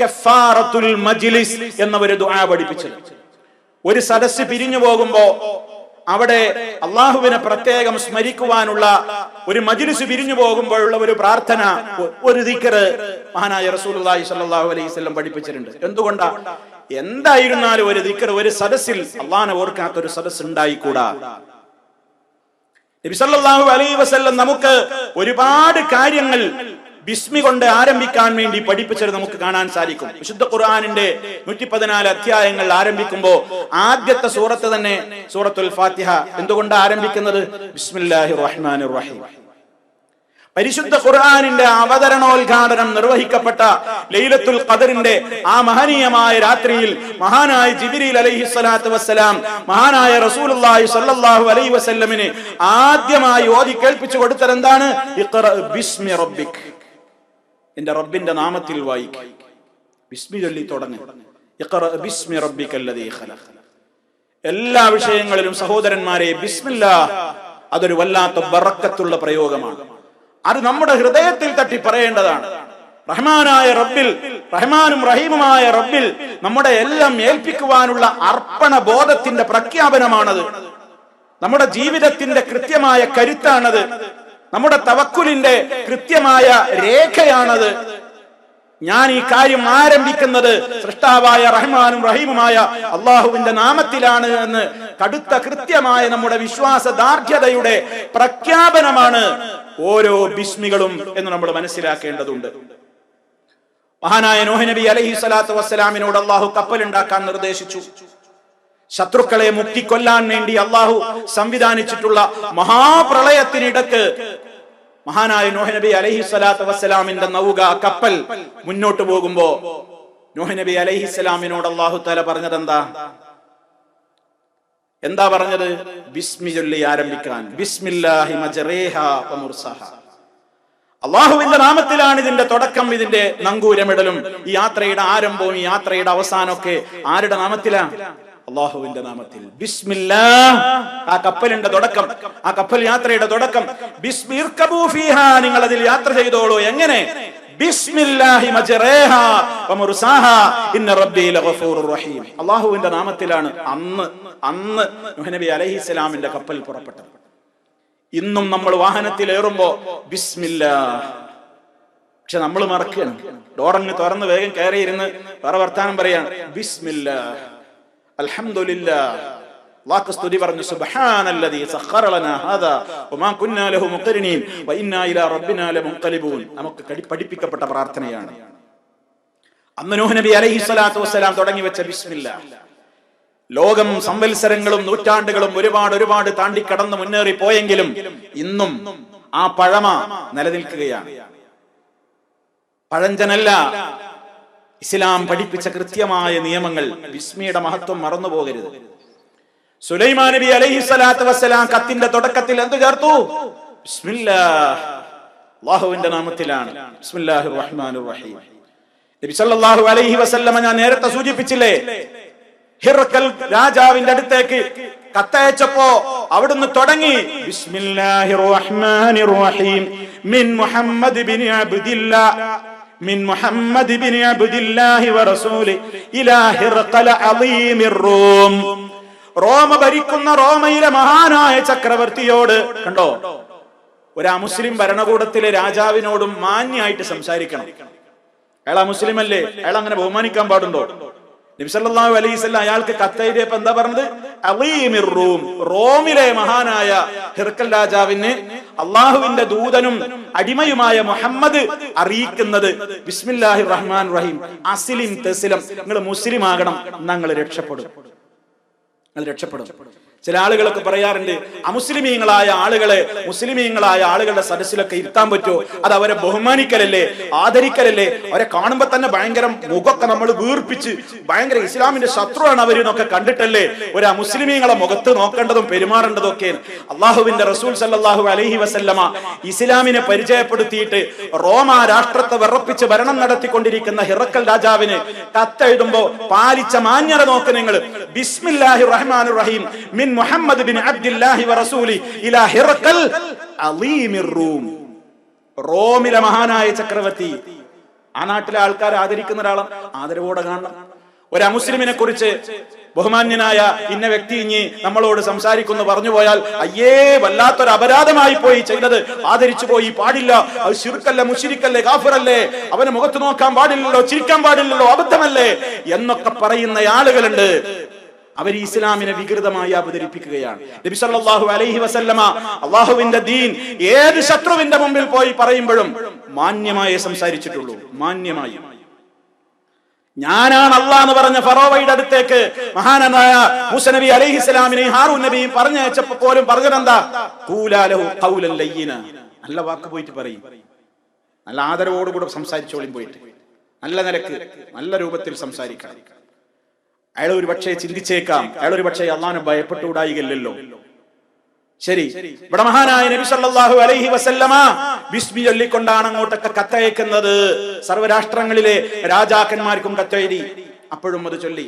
കഫാറത്തുൽ മജ്ലിസ് എന്ന ഒരു ദുആ പഠിപ്പിച്ചത്. ഒരു സദസ്സ് പിരിഞ്ഞു പോകുമ്പോ അവിടെ അള്ളാഹുവിനെ പ്രത്യേകം സ്മരിക്കുവാനുള്ള ഒരു മജ്ലിസ് പിരിഞ്ഞു പോകുമ്പോഴുള്ള ഒരു പ്രാർത്ഥന, ഒരു ദിക്ർ മഹാനായ റസൂലുള്ളാഹി സ്വല്ലല്ലാഹു അലൈഹി വസല്ലം പഠിപ്പിച്ചിട്ടുണ്ട്. എന്തുകൊണ്ടാ? എന്തായിരുന്നാലും ഒരു ദിക്ർ, ഒരു സദസ്സിൽ അള്ളാഹനെ ഓർക്കാത്ത ഒരു സദസ്സ് ഉണ്ടായിക്കൂടാ. നബി സല്ലല്ലാഹു അലൈഹി വസല്ലം നമുക്ക് ഒരുപാട് കാര്യങ്ങൾ ബിസ്മി കൊണ്ട് ആരംഭിക്കാൻ വേണ്ടി പഠിപ്പിച്ചത് നമുക്ക് കാണാൻ സാധിക്കും. വിശുദ്ധ ഖുർആനിന്റെ 114 അധ്യായങ്ങൾ ആരംഭിക്കുമ്പോൾ ആദ്യത്തെ സൂറത്ത് തന്നെ സൂറത്തുൽ ഫാത്തിഹ എന്തുകൊണ്ട് ആരംഭിക്കുന്നത്? ബിസ്മില്ലാഹിർ റഹ്മാനിർ റഹീം. പരിശുദ്ധ ഖുർആനിന്റെ അവതരണോദ്ഘാടനം നിർവഹിക്കപ്പെട്ട ലൈലത്തുൽ ഖദറിന്റെ ആ മഹനീയമായ രാത്രിയിൽ മഹാനായ ജിബ്രീൽ അലൈഹി സ്വലാത്തു വസ്സലാം മഹാനായ റസൂലുള്ളാഹി സ്വല്ലല്ലാഹു അലൈഹി വസല്ലമിനെ ആദ്യമായി ഓതി കേൾപ്പിച്ചു കൊടുത്തത് എന്താണ്? ഇഖ്റ ബിസ്മി റബ്ബിക്, എന്റെ റബ്ബിന്റെ നാമത്തിൽ വായിക്കുക. ബിസ്മി ചൊല്ലി തുടങ്ങുക. ഇഖ്റ ബിസ്മി റബ്ബിക്കല്ലദീ ഖലഖ. എല്ലാ വിഷയങ്ങളിലും സഹോദരന്മാരെ ബിസ്മില്ലാഹ് അതൊരു വല്ലാത്ത ബറക്കത്തുള്ള പ്രയോഗമാണ്. അത് നമ്മുടെ ഹൃദയത്തിൽ തട്ടി പറയേണ്ടതാണ്. റഹ്മാനായ റബ്ബിൽ, റഹ്മാനും റഹീമുമായ റബ്ബിൽ നമ്മുടെ എല്ലാം ഏൽപ്പിക്കുവാനുള്ള അർപ്പണ ബോധത്തിന്റെ പ്രഖ്യാപനമാണത്. നമ്മുടെ ജീവിതത്തിന്റെ കൃത്യമായ കരുത്താണത്. നമ്മുടെ തവക്കുലിന്റെ കൃത്യമായ രേഖയാണത്. ഞാൻ ഈ കാര്യം ആരംഭിക്കുന്നത് സൃഷ്ടാവായ റഹ്മാനും റഹീമുമായ അള്ളാഹുവിന്റെ നാമത്തിലാണ് എന്ന് കടുത്ത കൃത്യമായ നമ്മുടെ വിശ്വാസദാർഢ്യതയുടെ പ്രഖ്യാപനമാണ് ഓരോ ബിസ്മികളും എന്ന് നമ്മൾ മനസ്സിലാക്കേണ്ടതുണ്ട്. മഹാനായ നൂഹ് നബി അലൈഹി സ്വലാത്തു വസ്സലാമിനോട് അള്ളാഹു കപ്പലുണ്ടാക്കാൻ നിർദ്ദേശിച്ചു. ശത്രുക്കളെ മുക്കിക്കൊല്ലാൻ വേണ്ടി അള്ളാഹു സംവിധാനിച്ചിട്ടുള്ള മഹാപ്രളയത്തിനിടക്ക് മഹാനായ നൂഹ് നബി അലൈഹി സ്വലാത്തു വസ്സലാമിന്റെ നൗക കപ്പൽ മുന്നോട്ട് പോകുമ്പോ നൂഹ് നബി അലൈഹി സ്വലാമിനോട് അള്ളാഹു തആല പറഞ്ഞത് എന്താ പറഞ്ഞത്? ബിസ്മി ചൊല്ലി ആരംഭിക്കാൻ. ബിസ്മില്ലാഹി മജ്റേഹാ വ മുർസാഹാ. അള്ളാഹുവിന്റെ നാമത്തിലാണ് ഇതിന്റെ തുടക്കം, ഇതിന്റെ നങ്കൂരമിടലും, ഈ യാത്രയുടെ ആരംഭവും ഈ യാത്രയുടെ അവസാനമൊക്കെ ആരുടെ നാമത്തിലാ? അള്ളാഹുവിന്റെ നാമത്തിൽ. ബിസ്മില്ലാഹ്, ആ കപ്പലിന്റെ തുടക്കം, ആ കപ്പൽ യാത്രയുടെ തുടക്കം. ബിസ്മിർകബൂ ഫീഹാ, നിങ്ങൾ അതിൽ യാത്ര ചെയ്തോളൂ. എങ്ങനെ? ബിസ്മില്ലാഹി മജ്റേഹാ വ മുർസാഹാ ഇന്ന റബ്ബി ലഗഫൂറുർ റഹീം. അള്ളാഹുവിന്റെ നാമത്തിലാണ് അന്ന് നൂഹ് നബി അലൈഹിസ്സലാമിന്റെ കപ്പൽ പുറപ്പെട്ടത്. ഇന്നും നമ്മൾ വാഹനത്തിലേറുമ്പോ ബിസ്മില്ലാഹ്, പക്ഷെ നമ്മൾ മറക്കുകയാണ്. ഡോറങ്ങ് തുറന്ന് വേഗം കയറിയിരുന്ന് വേറെ വർത്താനം പറയാണ്. ബിസ്മില്ലാഹ്, അൽഹംദുലില്ലാഹ്, അല്ലാഹു സ്തുതി പറഞ്ഞു. സുബ്ഹാനല്ലദീ സഖറ ലനാ ഹാദാ വമാ കുന്നാ ലഹു മുഖ്രിനീൻ വഇന്നാ ഇലാ റബ്ബിനാ ലമുൻഖലിബൂൻ. നമുക്ക് പഠിപ്പിക്കപ്പെട്ട പ്രാർത്ഥനയാണ്. അന്ന് നൂഹ് നബി അലൈഹി സ്വലാത്തു വസ്സലാം തുടങ്ങി വെച്ച ബിസ്മില്ലാഹ് ലോകം സംവത്സരങ്ങളും നൂറ്റാണ്ടുകളും ഒരുപാട് താണ്ടി കടന്ന് മുന്നേറി പോയെങ്കിലും ഇന്നും ആ പഴമ നിലനിൽക്കുകയാണ്. പഴഞ്ചനല്ല, ഇസ്ലാം പഠിപ്പിച്ച കൃത്യമായ നിയമങ്ങൾ. ബിസ്മിയുടെ മഹത്വം മറന്നു പോകരുത്. സുലൈമാൻ നബി അലൈഹി സ്വലാത്തു വസ്സലാം കത്തിന്റെ തുടക്കത്തിൽ എന്ത് ചേർത്തു? ബിസ്മില്ലാഹ്, അല്ലാഹുവിന്റെ നാമത്തിലാണ്. ബിസ്മില്ലാഹിർ റഹ്മാനിർ റഹീം. നബി സല്ലല്ലാഹു അലൈഹി വസല്ലമ ഞാൻ നേരത്തെ സൂചിപ്പിച്ചില്ലേ, ഹിർഖൽ രാജാവിന്റെ അടുത്തേക്ക് കത്തയച്ചപ്പോ അവിടുന്ന് തുടങ്ങി ബിസ്മില്ലാഹിർ റഹ്മാനിർ റഹീം മിൻ മുഹമ്മദ് ബിൻ അബ്ദില്ലാഹ് മിൻ മുഹമ്മദ് ബിൻ അബ്ദില്ലാഹി വറസൂലി ഇലാ ഹിർഖൽ അളീമിർ റൂം. റോമ ഭരിക്കുന്ന റോമയിലെ മഹാനായ ചക്രവർത്തിയോട്. കണ്ടോ, ഒരു അമുസ്ലിം ഭരണകൂടത്തിലെ രാജാവിനോടും മാന്യമായിട്ട് സംസാരിക്കണം. അയാൾ മുസ്ലിം അല്ലേ, അയാൾ അങ്ങനെ ബഹുമാനിക്കാൻ പാടുണ്ടോ? നബി സല്ലല്ലാഹു അലൈഹി വസല്ലം അയാൾക്ക് കത്തെഴുതിയപ്പോൾ എന്താ പറഞ്ഞത്? അളീമിർ റൂം, റോമിലെ മഹാനായ ഹിർഖൽ രാജാവിന് അള്ളാഹുവിന്റെ ദൂതനും അടിമയുമായ മുഹമ്മദ് അറിയിക്കുന്നത് ബിസ്മില്ലാഹിർ റഹ്മാനിർ റഹീം അസ്ലിം തസ്ലിം, നിങ്ങൾ മുസ്ലിം ആകണം, നിങ്ങൾ രക്ഷപ്പെടും. ചില ആളുകളൊക്കെ പറയാറുണ്ട്, അമുസ്ലിമീങ്ങളായ ആളുകളെ മുസ്ലിമീങ്ങളായ ആളുകളുടെ സദസ്സിലൊക്കെ ഇരുത്താൻ പറ്റുമോ? അത് അവരെ ബഹുമാനിക്കലല്ലേ, ആദരിക്കലല്ലേ? അവരെ കാണുമ്പോ തന്നെ ഭയങ്കര മുഖമൊക്കെ നമ്മൾ വീർപ്പിച്ച് ഭയങ്കര ഇസ്ലാമിന്റെ ശത്രുവാണ് അവരെന്നൊക്കെ കണ്ടിട്ടല്ലേ ഒരു മുസ്ലിമീങ്ങളെ മുഖത്ത് നോക്കേണ്ടതും പെരുമാറേണ്ടതും ഒക്കെ. അള്ളാഹുവിന്റെ റസൂൽ സല്ലല്ലാഹു അലൈഹി വസല്ലമ ഇസ്ലാമിനെ പരിചയപ്പെടുത്തിയിട്ട് റോമ രാഷ്ട്രത്തെ വിറപ്പിച്ച് ഭരണം നടത്തിക്കൊണ്ടിരിക്കുന്ന ഹിർഖൽ രാജാവിന് കത്തെഴുതുമ്പോ പാലിച്ച മാന്യത നോക്ക് നിങ്ങൾ. ബിസ്മില്ലാഹിർ റഹ്മാനിർ റഹീം മിൻ മുഹമ്മദ് ബിൻ അബ്ദില്ലാഹി വറസൂലി ഇലാ ഹിർഖൽ അളീമിർ റൂം. റോമിലെ മഹാനായ ചക്രവർത്തി. ആ നാട്ടിലെ ആൾക്കാർ ആദരിക്കുന്ന ഒരാളാണ്, ആദരവോടെ കാണണം. ഒരു അമുസ്ലിമിനെ കുറിച്ച് ബഹുമാന്യനായ ഇന്ന വ്യക്തി ഇനി നമ്മളോട് സംസാരിക്കുന്നു പറഞ്ഞു പോയാൽ അയ്യേ വല്ലാത്തൊരു അപരാധമായി പോയി ചെയ്തത്, ആദരിച്ചു പോയി, പാടില്ല, അത് ശിർക്കല്ലേ, മുശ്രിക്കല്ലേ, കാഫിറല്ലേ, അവനെ മുഖത്ത് നോക്കാൻ പാടില്ലല്ലോ, ചിരിക്കാൻ പാടില്ലല്ലോ, അബദ്ധമല്ലേ എന്നൊക്കെ പറയുന്ന ആളുകളുണ്ട്. അവർ ഇസ്ലാമിനെ വികൃതമായി അവതരിപ്പിക്കുകയാണ്. നബി സല്ലല്ലാഹു അലൈഹി വസല്ലമ അല്ലാഹുവിന്റെ ദീൻ ഏത് ശത്രുവിന്റെ മുമ്പിൽ പോയി പറയുമ്പോഴും മാന്യമായി സംസാരിച്ചിട്ടുള്ളൂ. മാന്യമായി. ഞാനാണ് അല്ലാഹ് എന്ന് പറഞ്ഞ ഫറോവയുടെ അടുത്തേക്ക് മഹാനായ മൂസ നബി അലൈഹിസ്സലാമിനെയും ഹാറൂൻ നബിയും പറഞ്ഞയച്ചപ്പോൾ പോലും പറഞ്ഞതെന്താ? ഖൂലാ ലഹു ഖൗലൻ ലയ്യിന. നല്ല വാക്ക് പോയിട്ട് പറയും, നല്ല ആദരവോടുകൂടെ സംസാരിച്ചോളിയും, പോയിട്ട് നല്ല നിലക്ക് നല്ല രൂപത്തിൽ സംസാരിക്കണം. അയാൾ ഒരു പക്ഷേ ചിന്തിച്ചേക്കാം, അയാൾ ഒരു പക്ഷേ അള്ളാഹിനെ ഭയപ്പെട്ടുകൂടായില്ലല്ലോ. ശരി, ഇവിടെ മഹാനായ നബി സല്ലല്ലാഹു അലൈഹി വസല്ലമ ബിസ്മി ചൊല്ലിക്കൊണ്ടാണ് അങ്ങോട്ടൊക്കെ കത്തയക്കുന്നത്. സർവ്വരാഷ്ട്രങ്ങളിലെ രാജാക്കന്മാർക്കും കത്തെഴുതി, അപ്പോഴും അത് ചൊല്ലി.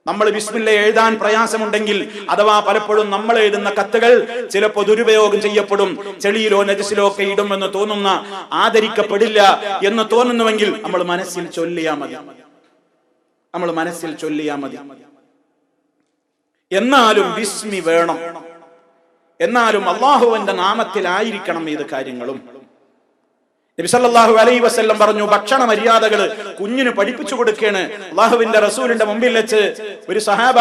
നമ്മൾ ബിസ്മില്ല എഴുതാൻ പ്രയാസമുണ്ടെങ്കിൽ അഥവാ പലപ്പോഴും നമ്മൾ എഴുതുന്ന കത്തുകൾ ചിലപ്പോൾ ദുരുപയോഗം ചെയ്യപ്പെടും, ചെളിയിലോ നജസിലോ ഒക്കെ ഇടുമെന്ന് തോന്നുന്ന, ആദരിക്കപ്പെടില്ല എന്ന് തോന്നുന്നുവെങ്കിൽ നമ്മൾ മനസ്സിൽ ചൊല്ലിയാ മതി. എന്നാലും ബിസ്മി വേണം. എന്നാലും അള്ളാഹുവിന്റെ നാമത്തിലായിരിക്കണം ഏത് കാര്യങ്ങളും. നബി സല്ലല്ലാഹു അലൈഹി വസല്ലം പറഞ്ഞു, ഭക്ഷണ മര്യാദകൾ കുഞ്ഞിന് പഠിപ്പിച്ചു കൊടുക്കുകയാണ്. അള്ളാഹുവിന്റെ റസൂലിന്റെ മുമ്പിൽ വെച്ച് ഒരു സഹാബ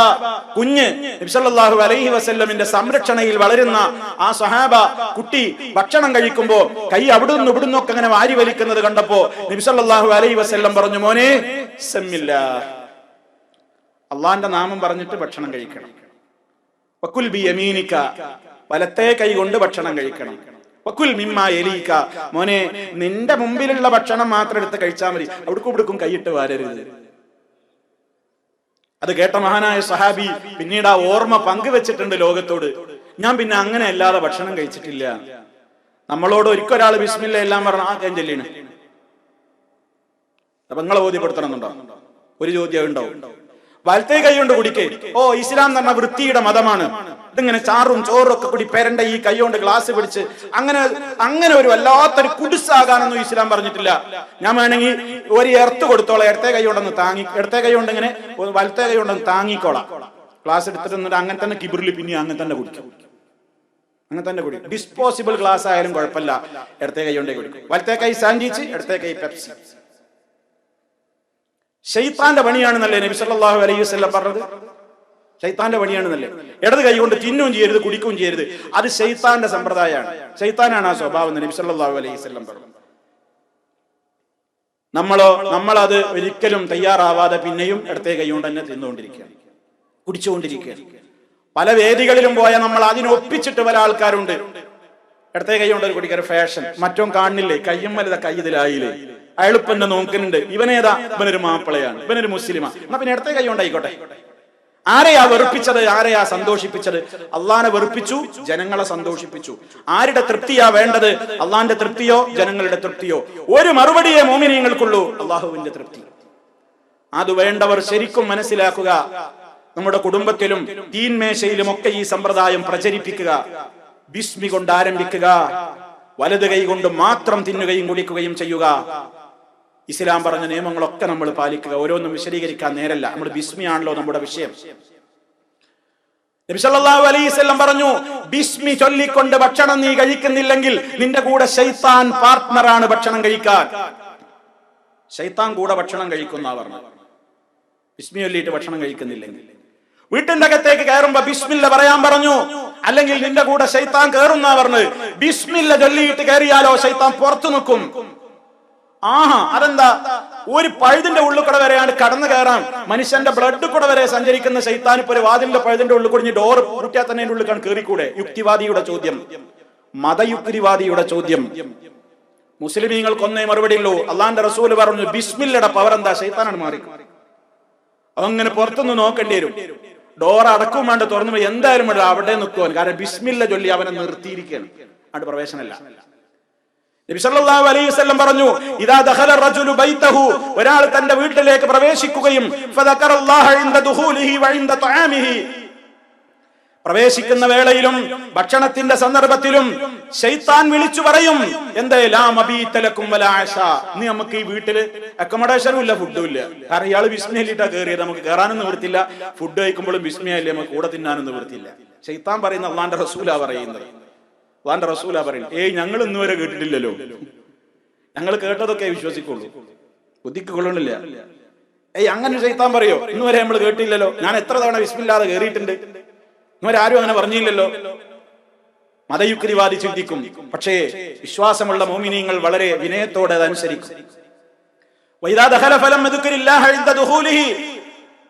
കുഞ്ഞ് നബി സല്ലല്ലാഹു അലൈഹി വസല്ലമിന്റെ സംരക്ഷണയിൽ വളരുന്ന ആ സഹാബ കുട്ടി ഭക്ഷണം കഴിക്കുമ്പോ കൈ അവിടുന്ന് ഇവിടുന്നൊക്കെ അങ്ങനെ വാരി വലിക്കുന്നത് കണ്ടപ്പോ നബി സല്ലല്ലാഹു അലൈഹി വസല്ലം പറഞ്ഞു, മോനെ ബിസ്മില്ലാ, അള്ളാന്റെ നാമം പറഞ്ഞിട്ട് ഭക്ഷണം കഴിക്കണം. വകുൽ ബിയമീനിക, വലത്തെ കൈ കൊണ്ട് ഭക്ഷണം കഴിക്കണം. വകുൽ മിമ്മാ യലീക, മോനെ നിന്റെ മുമ്പിലുള്ള ഭക്ഷണം മാത്രം എടുത്ത് കഴിച്ചാൽ മതി, അവിടേക്കും ഇവിടേക്കും കൈയിട്ട് വാരരുത്. അത് കേട്ട മഹാനായ സഹാബി പിന്നീട് ആ ഓർമ്മ പങ്കുവെച്ചിട്ടുണ്ട് ലോകത്തോട്. ഞാൻ പിന്നെ അങ്ങനെ അല്ലാതെ ഭക്ഷണം കഴിച്ചിട്ടില്ല. നമ്മളോട് ഒരിക്കൊരാൾ ബിസ്മില്ല എല്ലാം പറഞ്ഞ ആ ഞാൻ ചെല്ലിണ്, അപ്പൊ നിങ്ങളെ ബോധ്യപ്പെടുത്തണമെന്നുണ്ടോ? ഒരു ചോദ്യം ഉണ്ടാവും. വലത്തേ കൈ കൊണ്ട് കുടിക്കേ, ഓ ഇസ്ലാം എന്ന് പറഞ്ഞ വൃത്തിയുടെ മതമാണ്, ഇതിങ്ങനെ ചാറും ചോറും ഒക്കെ കൂടി പേരണ്ട ഈ കൈ കൊണ്ട് ഗ്ലാസ് പിടിച്ച് അങ്ങനെ ഒരു വല്ലാത്തൊരു കുടിസാകാനൊന്നും ഇസ്ലാം പറഞ്ഞിട്ടില്ല. ഞാൻ വേണമെങ്കിൽ ഒരു എർത്ത് കൊടുത്തോളാം, ഇടത്തെ കൈ കൊണ്ടൊന്ന് താങ്ങി, ഇടത്തെ കൈ കൊണ്ട് ഇങ്ങനെ വലത്തെ കൈ കൊണ്ടൊന്ന് താങ്ങിക്കോളാം, ഗ്ലാസ് എടുത്തിട്ട് അങ്ങനെ തന്നെ കിബിറിൽ പിന്നെ അങ്ങനെ തന്നെ കുടിക്കും, അങ്ങനെ തന്നെ കുടിക്കും. ഡിസ്പോസിബിൾ ഗ്ലാസ് ആയാലും കുഴപ്പമില്ല, ഇടത്തെ കൈ കൊണ്ടേ കുടിക്കും. വലത്തെ കൈ സാൻഡ്വിച്ച്, ഇടത്തെ കൈ പെപ്സി. ശൈത്താന്റെ പണിയാണെന്നല്ലേ നബി സല്ലല്ലാഹു അലൈഹി വസല്ലം പറഞ്ഞത്? ശൈത്താന്റെ പണിയാണെന്നല്ലേ? ഇടത് കൈ കൊണ്ട് തിന്നുകയും ചെയ്യരുത്, കുടിക്കുകയും ചെയ്യരുത്. അത് ശൈത്താന്റെ സമ്പ്രദായമാണ്, ശൈത്താനാണ് ആ സ്വഭാവം നബി സല്ലല്ലാഹു അലൈഹി വസല്ലം പറഞ്ഞു. നമ്മളത് ഒരിക്കലും തയ്യാറാവാതെ പിന്നെയും ഇടത്തെ കൈ കൊണ്ട് തന്നെ തിന്നുകൊണ്ടിരിക്കുകയാണ്, കുടിച്ചുകൊണ്ടിരിക്കുകയാണ്. പല വേദികളിലും പോയാൽ നമ്മൾ അതിനൊപ്പിച്ചിട്ട് പല ആൾക്കാരുണ്ട്. ഇടത്തെ കൈ കൊണ്ട് കുടിക്കാൻ ഫാഷൻ, മറ്റോ കാണുന്നില്ലേ കയ്യും വലുത കൈ ഇതിലായില്ലേ, അയാളിപ്പന്നെ നോക്കുന്നുണ്ട്, ഇവനേതാ, ഇവനൊരു മാപ്പിളയാണ്, ഇവനൊരു മുസ്ലിമാ, എന്നാ പിന്നെ ഇടത്തെ കൈ കൊണ്ടായിക്കോട്ടെ. ആരെയാ വെറുപ്പിച്ചത്, ആരെയാ സന്തോഷിപ്പിച്ചത്? അള്ളാനെ വെറുപ്പിച്ചു, ജനങ്ങളെ സന്തോഷിപ്പിച്ചു. ആരുടെ തൃപ്തിയാ വേണ്ടത്? അള്ളാന്റെ തൃപ്തിയോ ജനങ്ങളുടെ തൃപ്തിയോ? ഒരു മറുപടിയേ മോമിനീങ്ങൾക്കുള്ളൂ, അള്ളാഹുവിന്റെ തൃപ്തി. അത് വേണ്ടവർ ശരിക്കും മനസ്സിലാക്കുക. നമ്മുടെ കുടുംബത്തിലും തീൻമേശയിലും ഒക്കെ ഈ സമ്പ്രദായം പ്രചരിപ്പിക്കുക. ബിസ്മി കൊണ്ട് ആരംഭിക്കുക, വലത് കൈ കൊണ്ട് മാത്രം തിന്നുകയും കുടിക്കുകയും ചെയ്യുക. ഇസ്ലാം പറഞ്ഞ നിയമങ്ങളൊക്കെ നമ്മൾ പാലിക്കുക. ഓരോന്നും വിശദീകരിക്കാൻ നേരല്ല, നമ്മുടെ ബിസ്മിയാണല്ലോ നമ്മുടെ വിഷയം. നബി സല്ലല്ലാഹു അലൈഹി വസല്ലം പറഞ്ഞു, ബിസ്മി ചൊല്ലിക്കൊണ്ട് ഭക്ഷണം നീ കഴിക്കുന്നില്ലെങ്കിൽ നിന്റെ കൂടെ ശൈത്താൻ പാർട്ട്ണറാണ് ഭക്ഷണം കഴിക്കാൻ. ശൈത്താൻ കൂടെ ഭക്ഷണം കഴിക്കുന്ന പറഞ്ഞു. ബിസ്മി ചൊല്ലിയിട്ട് ഭക്ഷണം കഴിക്കുന്നില്ലെങ്കിൽ വീട്ടിന്റെ അകത്തേക്ക് കയറുമ്പോ ബിസ്മില്ല പറയാൻ പറഞ്ഞു, അല്ലെങ്കിൽ നിന്റെ കൂടെ ശൈത്താൻ കയറുന്ന പറഞ്ഞു. ബിസ്മില്ല ചൊല്ലിയിട്ട് കയറിയാലോ ശൈത്താൻ പുറത്തു നിൽക്കും. അതെന്താ? ഒരു പഴുതിന്റെ ഉള്ളിൽ കൂടെ വരെയാണ് കടന്നു കയറാൻ, മനുഷ്യന്റെ ബ്ലഡ് കൂടെ വരെ സഞ്ചരിക്കുന്ന ശൈത്താൻ ഇപ്പൊ ഒരു വാതിലിന്റെ പഴുതിന്റെ ഉള്ളിൽ കൂടി ഡോർ കൂട്ടിയാൽ തന്നെ ഉള്ളിൽ കയറിക്കൂടെ? യുക്തിവാദിയുടെ ചോദ്യം, മതയുക്തിവാദിയുടെ ചോദ്യം. മുസ്ലിമീങ്ങൾക്ക് ഒന്നേ മറുപടി ഉള്ളൂ. അള്ളാന്റെ റസൂല് പറഞ്ഞു, ബിസ്മില്ലയുടെ പവർ എന്താ? ശൈത്താനാണ് മാറി. അങ്ങനെ പുറത്തുനിന്ന് നോക്കേണ്ടി വരും. ഡോർ അടക്കും വേണ്ട, തുറന്നു എന്തായാലും അവിടെ നിൽക്കുവാൻ, കാരണം ബിസ്മില്ല ചൊല്ലി അവനെ നിർത്തിയിരിക്കുകയാണ്, അവിടെ പ്രവേശനമല്ല. നബി സല്ലല്ലാഹു അലൈഹി വസല്ലം പറഞ്ഞു, ഇദാ ദഖല റജുലു ബൈതഹു, ഒരാൾ തന്റെ വീട്ടിലേക്ക് പ്രവേശിക്കുകയും ഫദകറല്ലാഹ ഇൻദ ദുഖൂലിഹി വ ഇൻദ തആമിഹി, പ്രവേശിക്കുന്ന വേളയിലും ഭക്ഷണത്തിന്റെ സന്ദർഭത്തിലും ശൈത്താൻ വിളിച്ചു പറയും, എന്തേ ലാ മബീത ലക്കും വലാ ആശാ, നീ നമുക്ക് ഈ വീട്ടില് അക്കോമഡേഷനും ഇല്ല, ഫുഡും ഇല്ല. കാരണം ഇയാൾ ബിസ്മില്ലിട്ടാ കയറിയത്, നമുക്ക് കയറാനും നിവൃത്തില്ല, ഫുഡ് കഴിക്കുമ്പോഴും ബിസ്മിയല്ലേ, നമുക്ക് കൂടെ തിന്നാനും നിവൃത്തില്ല. ശൈത്താൻ പറയുന്ന അള്ളാന്റെ റസൂലാ പറയുന്നത്. അള്ളാന്റെ റസൂലാ പറയുന്നത്, ഞങ്ങൾ ഇന്ന് വരെ കേട്ടിട്ടില്ലല്ലോ, ഞങ്ങൾ കേട്ടതൊക്കെ വിശ്വസിക്കുള്ളൂ, ബുദ്ധിക്ക് കൊള്ളണില്ല. അങ്ങനെ ശൈത്താൻ പറയോ? ഇന്ന് വരെ നമ്മൾ കേട്ടില്ലല്ലോ, ഞാൻ എത്ര തവണ ബിസ്മില്ലാതെ കയറിയിട്ടുണ്ട്, ഇന്നുവരാരും അങ്ങനെ പറഞ്ഞില്ലല്ലോ. മതയുക്തിവാദി ചിന്തിക്കും, പക്ഷേ വിശ്വാസമുള്ള മോമിനീങ്ങൾ വളരെ വിനയത്തോടെ അതനുസരിക്കും.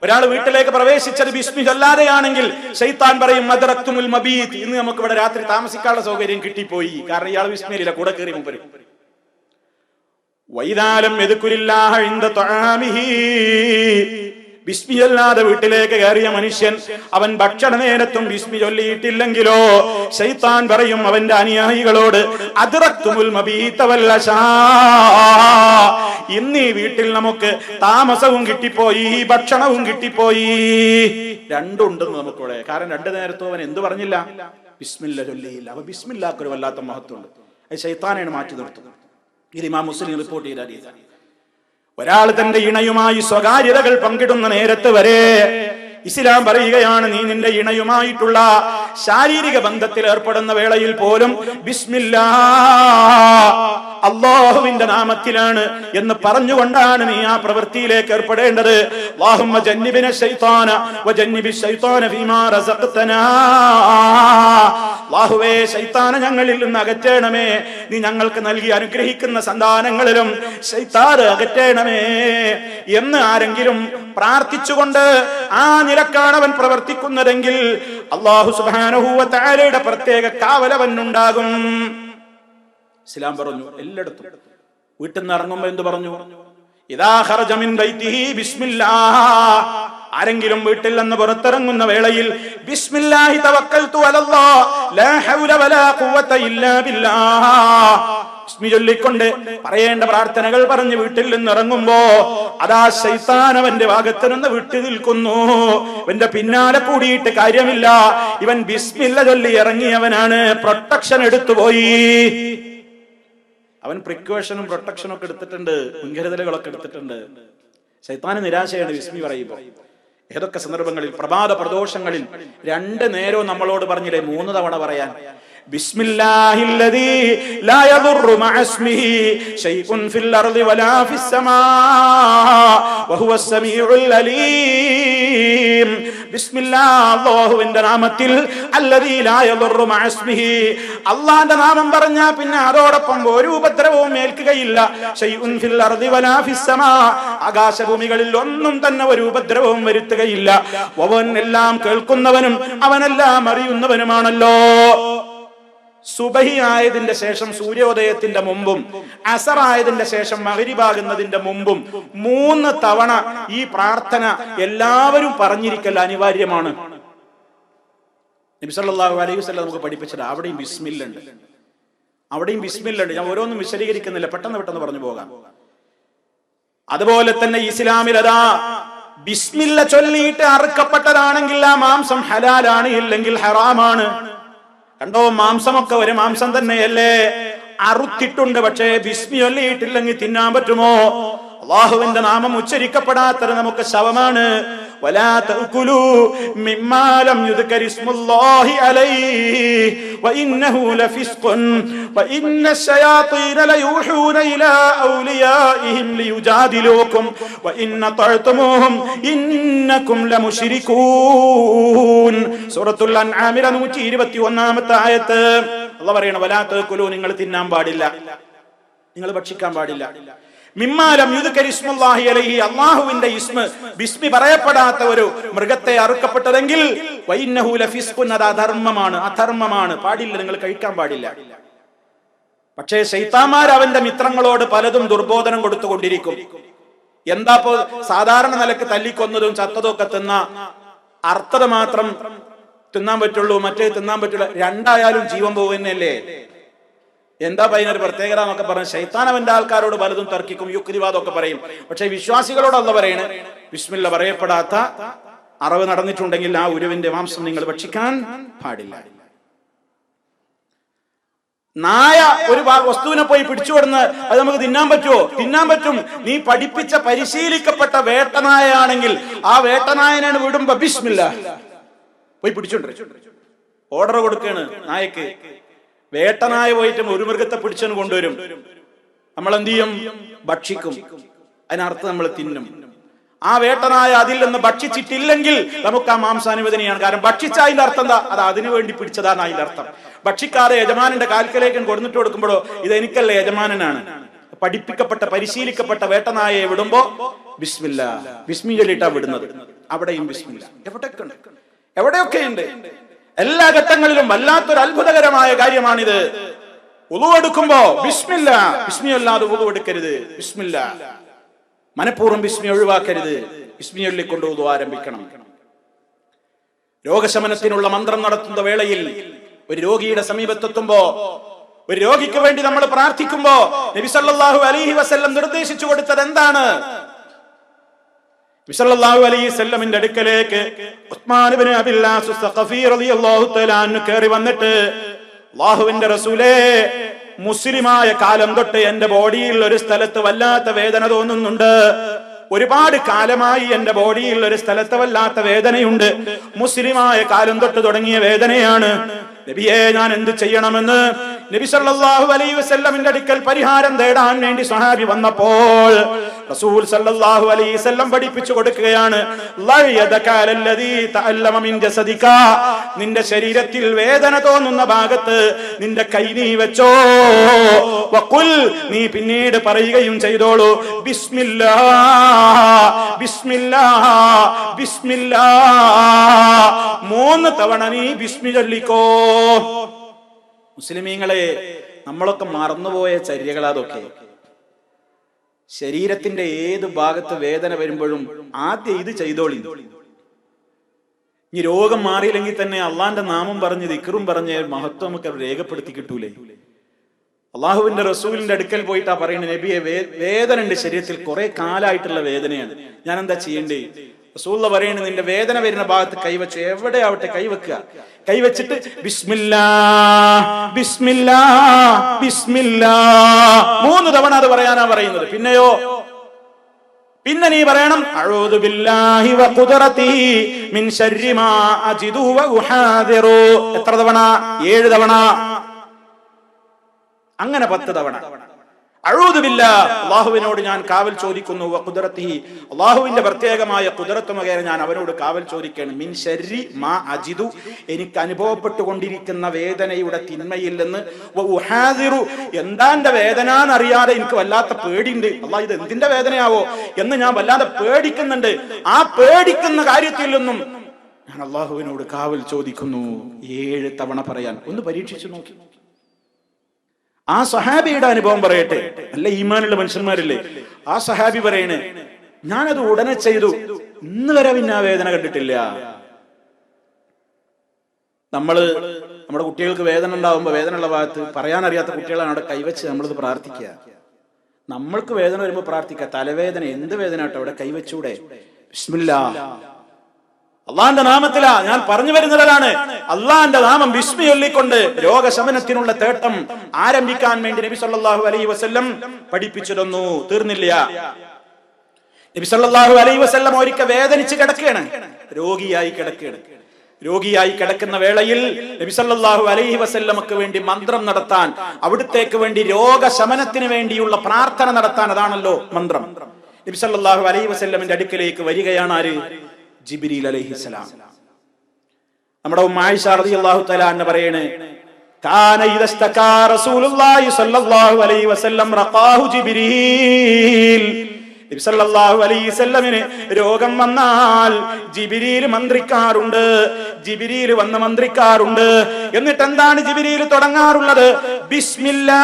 ഒരാൾ വീട്ടിലേക്ക് പ്രവേശിച്ചത് ബിസ്മി ചൊല്ലാതെയാണെങ്കിൽ ശൈത്താൻ പറയും, മദ്റക്തുമുൽ മബീത്, ഇന്ന് നമുക്ക് ഇവിടെ രാത്രി താമസിക്കാനുള്ള സൗകര്യം കിട്ടിപ്പോയി, കാരണം ഇയാൾ ബിസ്മിയില്ല, കൂടെ കയറി മുമ്പ്. വൈദാലം യദ്കുരില്ലാഹ ഇൻദ തആമിഹി, ബിസ്മി ചൊല്ലാതെ വീട്ടിലേക്ക് കയറിയ മനുഷ്യൻ അവൻ ഭക്ഷണ നേരത്തും ബിസ്മി ചൊല്ലിയിട്ടില്ലെങ്കിലോ ശൈത്താൻ പറയും അവന്റെ അനുയായികളോട്, അദ്റക്തുമുൽ മബീത വൽ അശാ, ഇന്ന് ഈ വീട്ടിൽ നമുക്ക് താമസവും കിട്ടിപ്പോയി, ഭക്ഷണവും കിട്ടിപ്പോയി. രണ്ടുണ്ടെന്ന് നമുക്കിവിടെ. കാരണം രണ്ടു നേരത്തും അവൻ എന്ത് പറഞ്ഞില്ല? ബിസ്മില്ല ചൊല്ലിയില്ല. അപ്പൊ ബിസ്മില്ലാക്കൊരു വല്ലാത്ത മഹത്വമുണ്ട്. അത് ശൈത്താനാണ് മാറ്റി നിർത്തുന്നത്. ഇത് ഇമാം മുസ്ലിം റിപ്പോർട്ട് ചെയ്ത ഹദീസാണ്. ഒരാൾ തന്റെ ഇണയുമായി സ്വകാര്യതകൾ പങ്കിടുന്ന നേരത്ത് വരെ ഇസ്ലാം പറയുകയാണ്, നീ നിന്റെ ഇണയുമായിട്ടുള്ള ശാരീരിക ബന്ധത്തിൽ ഏർപ്പെടുന്ന വേളയിൽ പോലും ബിസ്മില്ലാഹ്, അല്ലാഹുവിന്റെ നാമത്തിലാണ് എന്ന് പറഞ്ഞുകൊണ്ടാണ് നീ ആ പ്രവൃത്തിയിലേക്ക് ഏർപ്പെടേണ്ടത്. അല്ലാഹുമ്മ ജന്നിബിന ശൈത്താന വജന്നിബി ശൈത്താന ഫീമാ റസഖ്തനാ. അല്ലാഹുവേ, ശൈത്താനെ ഞങ്ങളിൽ നിന്ന് അകറ്റണമേ, നീ ഞങ്ങൾക്ക് നൽകി അനുഗ്രഹിക്കുന്ന സന്താനങ്ങളിലും ശൈത്താൻ അകറ്റണമേ എന്ന് ആരെങ്കിലും പ്രാർത്ഥിച്ചുകൊണ്ട് ആ നിലക്കാണ് അവൻ പ്രവർത്തിക്കുന്നതെങ്കിൽ അല്ലാഹു സുബ്ഹാനഹു വ തആലയുടെ പ്രത്യേക കാവലവനുണ്ടാകും. ഇസ്ലാം പറഞ്ഞു എല്ലായിടത്തും. വീട്ടിൽ നിന്ന് ഇറങ്ങുമ്പോ എന്ത് പറഞ്ഞു? ഇദാ ഖറജ മിൻ ബൈതിഹി ബിസ്മില്ലാഹ്. ആരെങ്കിലും വീട്ടിൽ നിന്ന് പുറത്തിറങ്ങുന്ന വേളയിൽ ബിസ്മില്ലാഹി തവക്കൽതു അലല്ലാഹ് ലാ ഹൗല വലാ ഖുവത ഇല്ലാ ബില്ലാഹ് ബിസ്മി ചൊല്ലിക്കൊണ്ട് പറയേണ്ട പ്രാർത്ഥനകൾ പറഞ്ഞ് വീട്ടിൽ നിന്ന് ഇറങ്ങുമ്പോ അതാ ശൈത്താൻ അവന്റെ ഭാഗത്ത് നിന്ന് വിട്ടു നിൽക്കുന്നു. ഇവന്റെ പിന്നാലെ കൂടിയിട്ട് കാര്യമില്ല. ഇവൻ ബിസ്മില്ല ചൊല്ലി ഇറങ്ങിയവനാണ്, പ്രൊട്ടക്ഷൻ എടുത്തുപോയി. അവൻ പ്രിക്കോഷനും പ്രൊട്ടക്ഷനും ഒക്കെ എടുത്തിട്ടുണ്ട്, മുൻകരുതലുകളൊക്കെ എടുത്തിട്ടുണ്ട്. ശൈത്താന് നിരാശയാണ് ബിസ്മി പറയുമ്പോ. ഏതൊക്കെ സന്ദർഭങ്ങളിൽ? പ്രഭാത പ്രദോഷങ്ങളിൽ 2 നേരവും നമ്മളോട് പറഞ്ഞില്ലേ 3 തവണ പറയാൻ. ബിസ്മില്ലാഹില്ലദീ ലാ യദുറു മഅസ്മിഹി ശൈഉൻ ഫിൽ അർളി വലാ ഫിസ് സമാ വഹുവസ് സമീഉൽ അലീം. ബിസ്മില്ലാഹ്, അല്ലാഹുവിന്റെ നാമത്തിൽ, അല്ലദീ ലാ യദുറു മഅസ്മിഹി, അല്ലാഹുവിന്റെ നാമം പറഞ്ഞാൽ പിന്നെ അതോടൊപ്പം ഒരു ഉപദ്രവവും ഏൽക്കുകയില്ല. ശൈഉൻ ഫിൽ അർളി വലാ ഫിസ് സമാ, ആകാശഭൂമികളിൽ ഒന്നും തന്നെ ഒരു ഉപദ്രവവും വരുത്തുകയില്ല. അവൻ എല്ലാം കേൾക്കുന്നവനും അവനെല്ലാം അറിയുന്നവനുമാണല്ലോ. സുബഹി ആയതിന്റെ ശേഷം സൂര്യോദയത്തിന്റെ മുമ്പും അസർ ആയതിന്റെ ശേഷം മഗ്രിബാകുന്നതിന്റെ മുമ്പും 3 തവണ ഈ പ്രാർത്ഥന എല്ലാവരും പറഞ്ഞിരിക്കൽ അനിവാര്യമാണ്. നബി സല്ലല്ലാഹു അലൈഹി വസല്ലം നമുക്ക് പഠിപ്പിച്ചത്. അവിടെയും ബിസ്മില്ലുണ്ട്, അവിടെയും ബിസ്മില്ലുണ്ട്. ഞാൻ ഓരോന്നും വിശദീകരിക്കുന്നില്ല, പെട്ടെന്ന് പറഞ്ഞു പോകാം. അതുപോലെ തന്നെ ഇസ്ലാമിൽ അതാ ബിസ്മില്ല ചൊല്ലിയിട്ട് അറുക്കപ്പെട്ടതാണെങ്കിൽ ആ മാംസം ഹലാലാണ്, ഇല്ലെങ്കിൽ ഹറാമാണ്. കണ്ടോ, മാംസമൊക്കെ ഒരു മാംസം തന്നെയല്ലേ, അറുത്തിട്ടുണ്ട്. പക്ഷേ ബിസ്മി ചൊല്ലിയിട്ടില്ലെങ്കിൽ തിന്നാൻ പറ്റുമോ? അല്ലാഹുവിന്റെ നാമം ഉച്ചരിക്കപ്പെടാത്തത് നമുക്ക് ശവമാണ്. ولا تأكلوا مما لم يذكر اسم الله عليه وإنه لفسق وإن الشياطين ليوحون إلى أوليائهم ليجادلوكم وإن طعتموهم إنكم لمشركون. സൂറത്തുൽ അൻആമിലെ 121-ാമത്തെ ആയത്ത് അല്ലാഹു പറയുന്നു, വലാ തഅകുലു, നിങ്ങൾ തിന്നാൻ പാടില്ല, നിങ്ങൾ ഭക്ഷിക്കാൻ പാടില്ല. മിമ്മാലം യുദ്കർ ഇസ്മുല്ലാഹി അലൈഹി, അല്ലാഹുവിന്റെ ബിസ്മി പറയപ്പെടാത്ത ഒരു മൃഗത്തെ അറുക്കപ്പെട്ടതെങ്കിൽ വഇന്നഹു ലഫിസ്ഖുൻ, അത് അധർമ്മമാണ്, പാടില്ല, നിങ്ങൾ കഴിക്കാൻ പാടില്ല. പക്ഷേ ശൈത്താന്മാർ അവന്റെ മിത്രങ്ങളോട് പലതും ദുർബോധനം കൊടുത്തുകൊണ്ടിരിക്കും. എന്താപ്പോ സാധാരണ നിലക്ക് തല്ലിക്കൊന്നതും ചത്തതും ഒക്കെ തിന്ന അർത്ഥത മാത്രം തിന്നാൻ പറ്റുള്ളൂ, മറ്റേ തിന്നാൻ പറ്റില്ല, രണ്ടായാലും ജീവൻ പോകുന്നല്ലേ. എന്താ അതിനൊരു പ്രത്യേകത എന്നൊക്കെ പറഞ്ഞ് ശൈത്താൻ അവന്റെ ആൾക്കാരോട് പലതും തർക്കിക്കും, യുക്തിവാദമൊക്കെ പറയും. പക്ഷെ വിശ്വാസികളോട് അല്ലാഹു പറയണേ, ബിസ്മില്ല പറയപ്പെടാത്ത അറവ് നടന്നിട്ടുണ്ടെങ്കിൽ ആ ഉരുവിന്റെ മാംസം നിങ്ങൾ ഭക്ഷിക്കാൻ പാടില്ല. നായ ഒരു വസ്തുവിനെ പോയി പിടിച്ചുകൊടുന്ന് അത് നമുക്ക് തിന്നാൻ പറ്റുമോ? തിന്നാൻ പറ്റും. നീ പഠിപ്പിച്ച പരിശീലിക്കപ്പെട്ട വേട്ടനായാണെങ്കിൽ ആ വേട്ടനായനാണ് വിടുമ്പോ ബിസ്മില്ല പോയി പിടിച്ചോണ്ട് ഓർഡർ കൊടുക്കാണ് നായക്ക്. വേട്ടനായ പോയിട്ട് ഒരു മൃഗത്തെ പിടിച്ചു കൊണ്ടുവരും, നമ്മൾ എന്ത് ചെയ്യും? ഭക്ഷിക്കും. അതിനർത്ഥം നമ്മൾ തിന്നും. ആ വേട്ടനായ അതിൽ നിന്ന് ഭക്ഷിച്ചിട്ടില്ലെങ്കിൽ നമുക്ക് ആ മാംസാനുവദനീയാണ്. കാരണം ഭക്ഷിച്ച അതിന്റെ അർത്ഥം എന്താ? അത് അതിനു വേണ്ടി പിടിച്ചതാണ് അതിന്റെ അർത്ഥം. ഭക്ഷിക്കാതെ യജമാനന്റെ കാൽക്കലേക്ക് കൊടുത്തിട്ട് കൊടുക്കുമ്പോഴോ ഇത് എനിക്കല്ല, യജമാനനാണ്. പഠിപ്പിക്കപ്പെട്ട പരിശീലിക്കപ്പെട്ട വേട്ടനായെ വിടുമ്പോ ബിസ്മില്ല, ബിസ്മി ചൊല്ലിട്ടാ വിടുന്നത്. അവിടെയും ബിസ്മില്ല. എവിടെയൊക്കെ ഉണ്ട്, എല്ലാ ഘട്ടങ്ങളിലും. വല്ലാത്തൊരു അത്ഭുതകരമായ കാര്യമാണിത്. വുളു എടുക്കുമ്പോ ബിസ്മില്ല, ബിസ്മി അല്ലാതെ വുളു എടുക്കരുത്. ബിസ്മില്ല, മനഃപൂർവ്വം ബിസ്മി ഒഴിവാക്കരുത്. ബിസ്മി ചൊല്ലിക്കൊണ്ട് വുളു ആരംഭിക്കണം. രോഗശമനത്തിനുള്ള മന്ത്രം നടത്തുന്ന വേളയിൽ ഒരു രോഗിയുടെ സമീപത്തെത്തുമ്പോ, ഒരു രോഗിക്ക് വേണ്ടി നമ്മൾ പ്രാർത്ഥിക്കുമ്പോ നബി സല്ലല്ലാഹു അലൈഹി വസല്ലം നിർദ്ദേശിച്ചു കൊടുത്തത് എന്താണ്? നബി സല്ലല്ലാഹു അലൈഹി വസല്ലമിന്റെ അടുക്കലേക്ക് ഉസ്മാൻ ഇബ്നു അബില്ലാസ് സഖഫി റളിയല്ലാഹു തആല അൻഹു കയറി വന്നിട്ട്, അല്ലാഹുവിന്റെ റസൂലേ, മുസ്ലിമായ കാലം തൊട്ട് എന്റെ ബോഡിയിൽ ഒരു സ്ഥലത്ത് വല്ലാത്ത വേദന തോന്നുന്നുണ്ട്. ഒരുപാട് കാലമായി എന്റെ ബോഡിയിൽ ഒരു സ്ഥലത്ത് വല്ലാത്ത വേദനയുണ്ട്. മുസ്ലിമായ കാലം തൊട്ട് തുടങ്ങിയ വേദനയാണ്. നബിയെ, ഞാൻ എന്ത് ചെയ്യണമെന്ന് നബി സല്ലല്ലാഹു അലൈഹി വസല്ലമിന്റെ അടുക്കൽ പരിഹാരം തേടാൻ വേണ്ടി സ്വഹാബി വന്നപ്പോൾ റസൂൽ സല്ലല്ലാഹു അലൈഹി വസല്ലം പഠിപ്പിച്ചു കൊടുക്കുകയാണ്, നിന്റെ ശരീരത്തിൽ വേദന തോന്നുന്ന ഭാഗത്ത് നിന്റെ കൈ നീ വെച്ചോ, വഖുൽ, നീ പിന്നീട് പറയുകയും ചെയ്തോളൂ, ബിസ്മില്ലാഹ് ബിസ്മില്ലാഹ് ബിസ്മില്ലാഹ്. 3 തവണ നീ ബിസ്മി ചൊല്ലിക്കോ. മുസ്ലിമീങ്ങളെ, നമ്മളൊക്കെ മറന്നുപോയ ചര്യകളതൊക്കെ. ശരീരത്തിന്റെ ഏത് ഭാഗത്ത് വേദന വരുമ്പോഴും ആദ്യം ഇത് ചെയ്തോളി. ഇനി രോഗം മാറിയില്ലെങ്കിൽ തന്നെ അള്ളാന്റെ നാമം പറഞ്ഞ് ദിക്റും പറഞ്ഞ് മഹത്വം ഒക്കെ രേഖപ്പെടുത്തി കിട്ടൂലേ? അള്ളാഹുവിന്റെ റസൂലിന്റെ അടുക്കൽ പോയിട്ടാ പറയുന്നത്, നബിയെ, വേദന ഉണ്ട് ശരീരത്തിൽ, കുറെ കാലമായിട്ടുള്ള വേദനയാണ്, ഞാൻ എന്താ ചെയ്യണ്ടേ? റസൂൽ പറയുന്നത്, നിന്റെ വേദന വരുന്ന ഭാഗത്ത് കൈവച്ചു, എവിടെ ആവട്ടെ കൈവെക്കുക. കൈവച്ചിട്ട് ബിസ്മില്ലാഹ് ബിസ്മില്ലാഹ് ബിസ്മില്ലാഹ് 3 തവണ അത് പറയാനാ പറയുന്നത്. പിന്നെയോ, പിന്നെ നീ പറയണം, അഊദു ബില്ലാഹി വ ഖുദ്റതിഹി മിൻ ശർരി മാ അജിദു വ ഉഹാദിറു. എത്ര തവണ? 7 തവണ. അങ്ങനെ 10 തവണ. അഊദു ബില്ലാഹ്, അല്ലാഹുവിനോട് ഞാൻ കാവൽ ചോദിക്കുന്നു, വ ഖുദ്റതിഹി, അല്ലാഹുവിന്റെ പ്രത്യേകമായ ഖുദ്റത്ത് മുഖേന ഞാൻ അവനോട് കാവൽ ചോദിക്കുകയാണ്, മിൻ ശർരി മാ അജിദു, എനിക്ക് അനുഭവപ്പെട്ടുകൊണ്ടിരിക്കുന്ന വേദനയുടെ തിന്മയിൽ നിന്ന്, വ ഉഹാദിറു, എന്താന്റെ വേദന എന്നറിയാതെ എനിക്ക് വല്ലാത്ത പേടിയുണ്ട്. അല്ലാഹ്, ഇത് എന്തിന്റെ വേദനയാവോ എന്ന് ഞാൻ വല്ലാതെ പേടിക്കുന്നുണ്ട്. ആ പേടിക്കുന്ന കാര്യത്തിൽ നിന്നും ഞാൻ അല്ലാഹുവിനോട് കാവൽ ചോദിക്കുന്നു. 7 തവണ പറയാൻ. ഒന്ന് പരീക്ഷിച്ചു നോക്കി. ആ സഹാബിയുടെ അനുഭവം പറയട്ടെ. നല്ല ഈമാനുള്ള മനുഷ്യന്മാരില്ലേ? ആ സഹാബി പറയണേ, ഞാനത് ഉടനെ ചെയ്തു, ഇന്ന് വരെ പിന്നെ ആ വേദന കണ്ടിട്ടില്ല. നമ്മുടെ കുട്ടികൾക്ക് വേദന ഉണ്ടാവുമ്പോ, വേദന ഉള്ള ഭാഗത്ത് പറയാനറിയാത്ത കുട്ടികളാണ് അവിടെ കൈവച്ച് നമ്മളിത് പ്രാർത്ഥിക്കുക. നമ്മൾക്ക് വേദന വരുമ്പോ പ്രാർത്ഥിക്കുക. തലവേദന, എന്ത് വേദന ആട്ടോ, അവിടെ കൈവച്ചൂടെ? ബിസ്മില്ലാഹ്, അള്ളാന്റെ നാമത്തിലാ ഞാൻ പറഞ്ഞു വരുന്നതാണ്. അള്ളാന്റെ നാമം ബിസ്മി ചൊല്ലിക്കൊണ്ട് രോഗശമനത്തിനുള്ള തേട്ടം ആരംഭിക്കാൻ വേണ്ടി നബി സല്ലല്ലാഹു അലൈഹി വസല്ലം പഠിപ്പിച്ചു തന്നു. തീർന്നില്ല. നബി സല്ലല്ലാഹു അലൈഹി വസല്ലം ഒരിക്കൽ വേദനിച്ച് കിടക്കുകയാണ്, രോഗിയായി കിടക്കുന്ന വേളയിൽ നബി സല്ലല്ലാഹു അലൈഹി വസല്ലമക്ക് വേണ്ടി മന്ത്രം നടത്താൻ, അവിടത്തേക്ക് വേണ്ടി രോഗശമനത്തിന് വേണ്ടിയുള്ള പ്രാർത്ഥന നടത്താൻ, അതാണല്ലോ മന്ത്രം. നബി സല്ലല്ലാഹു അലൈഹി വസല്ലമിന്റെ അടുക്കലേക്ക് വരികയാണ് ആര്? ജിബ്രീൽ അലൈഹിസ്സലാം. നമ്മുടെ ഉമ്മ ആയിഷ റളിയല്ലാഹു തആല അൻഹ പറയാണ്, കാന ഇദസ്തകാ റസൂലുള്ളാഹി സ്വല്ലല്ലാഹു അലൈഹി വസല്ലം റഖാഹു ജിബ്രീൽ. നബി സല്ലല്ലാഹു അലൈഹി വസല്ലമിന് രോഗം വന്നാൽ ജിബ്രീൽ മന്ത്രിക്കാറുണ്ട്. ജിബ്രീൽ വന്ന് മന്ത്രിക്കാറുണ്ട്. എന്നിട്ട് എന്താണ് ജിബ്രീൽ തുടങ്ങാറുള്ളത്? ബിസ്മില്ലാഹ്,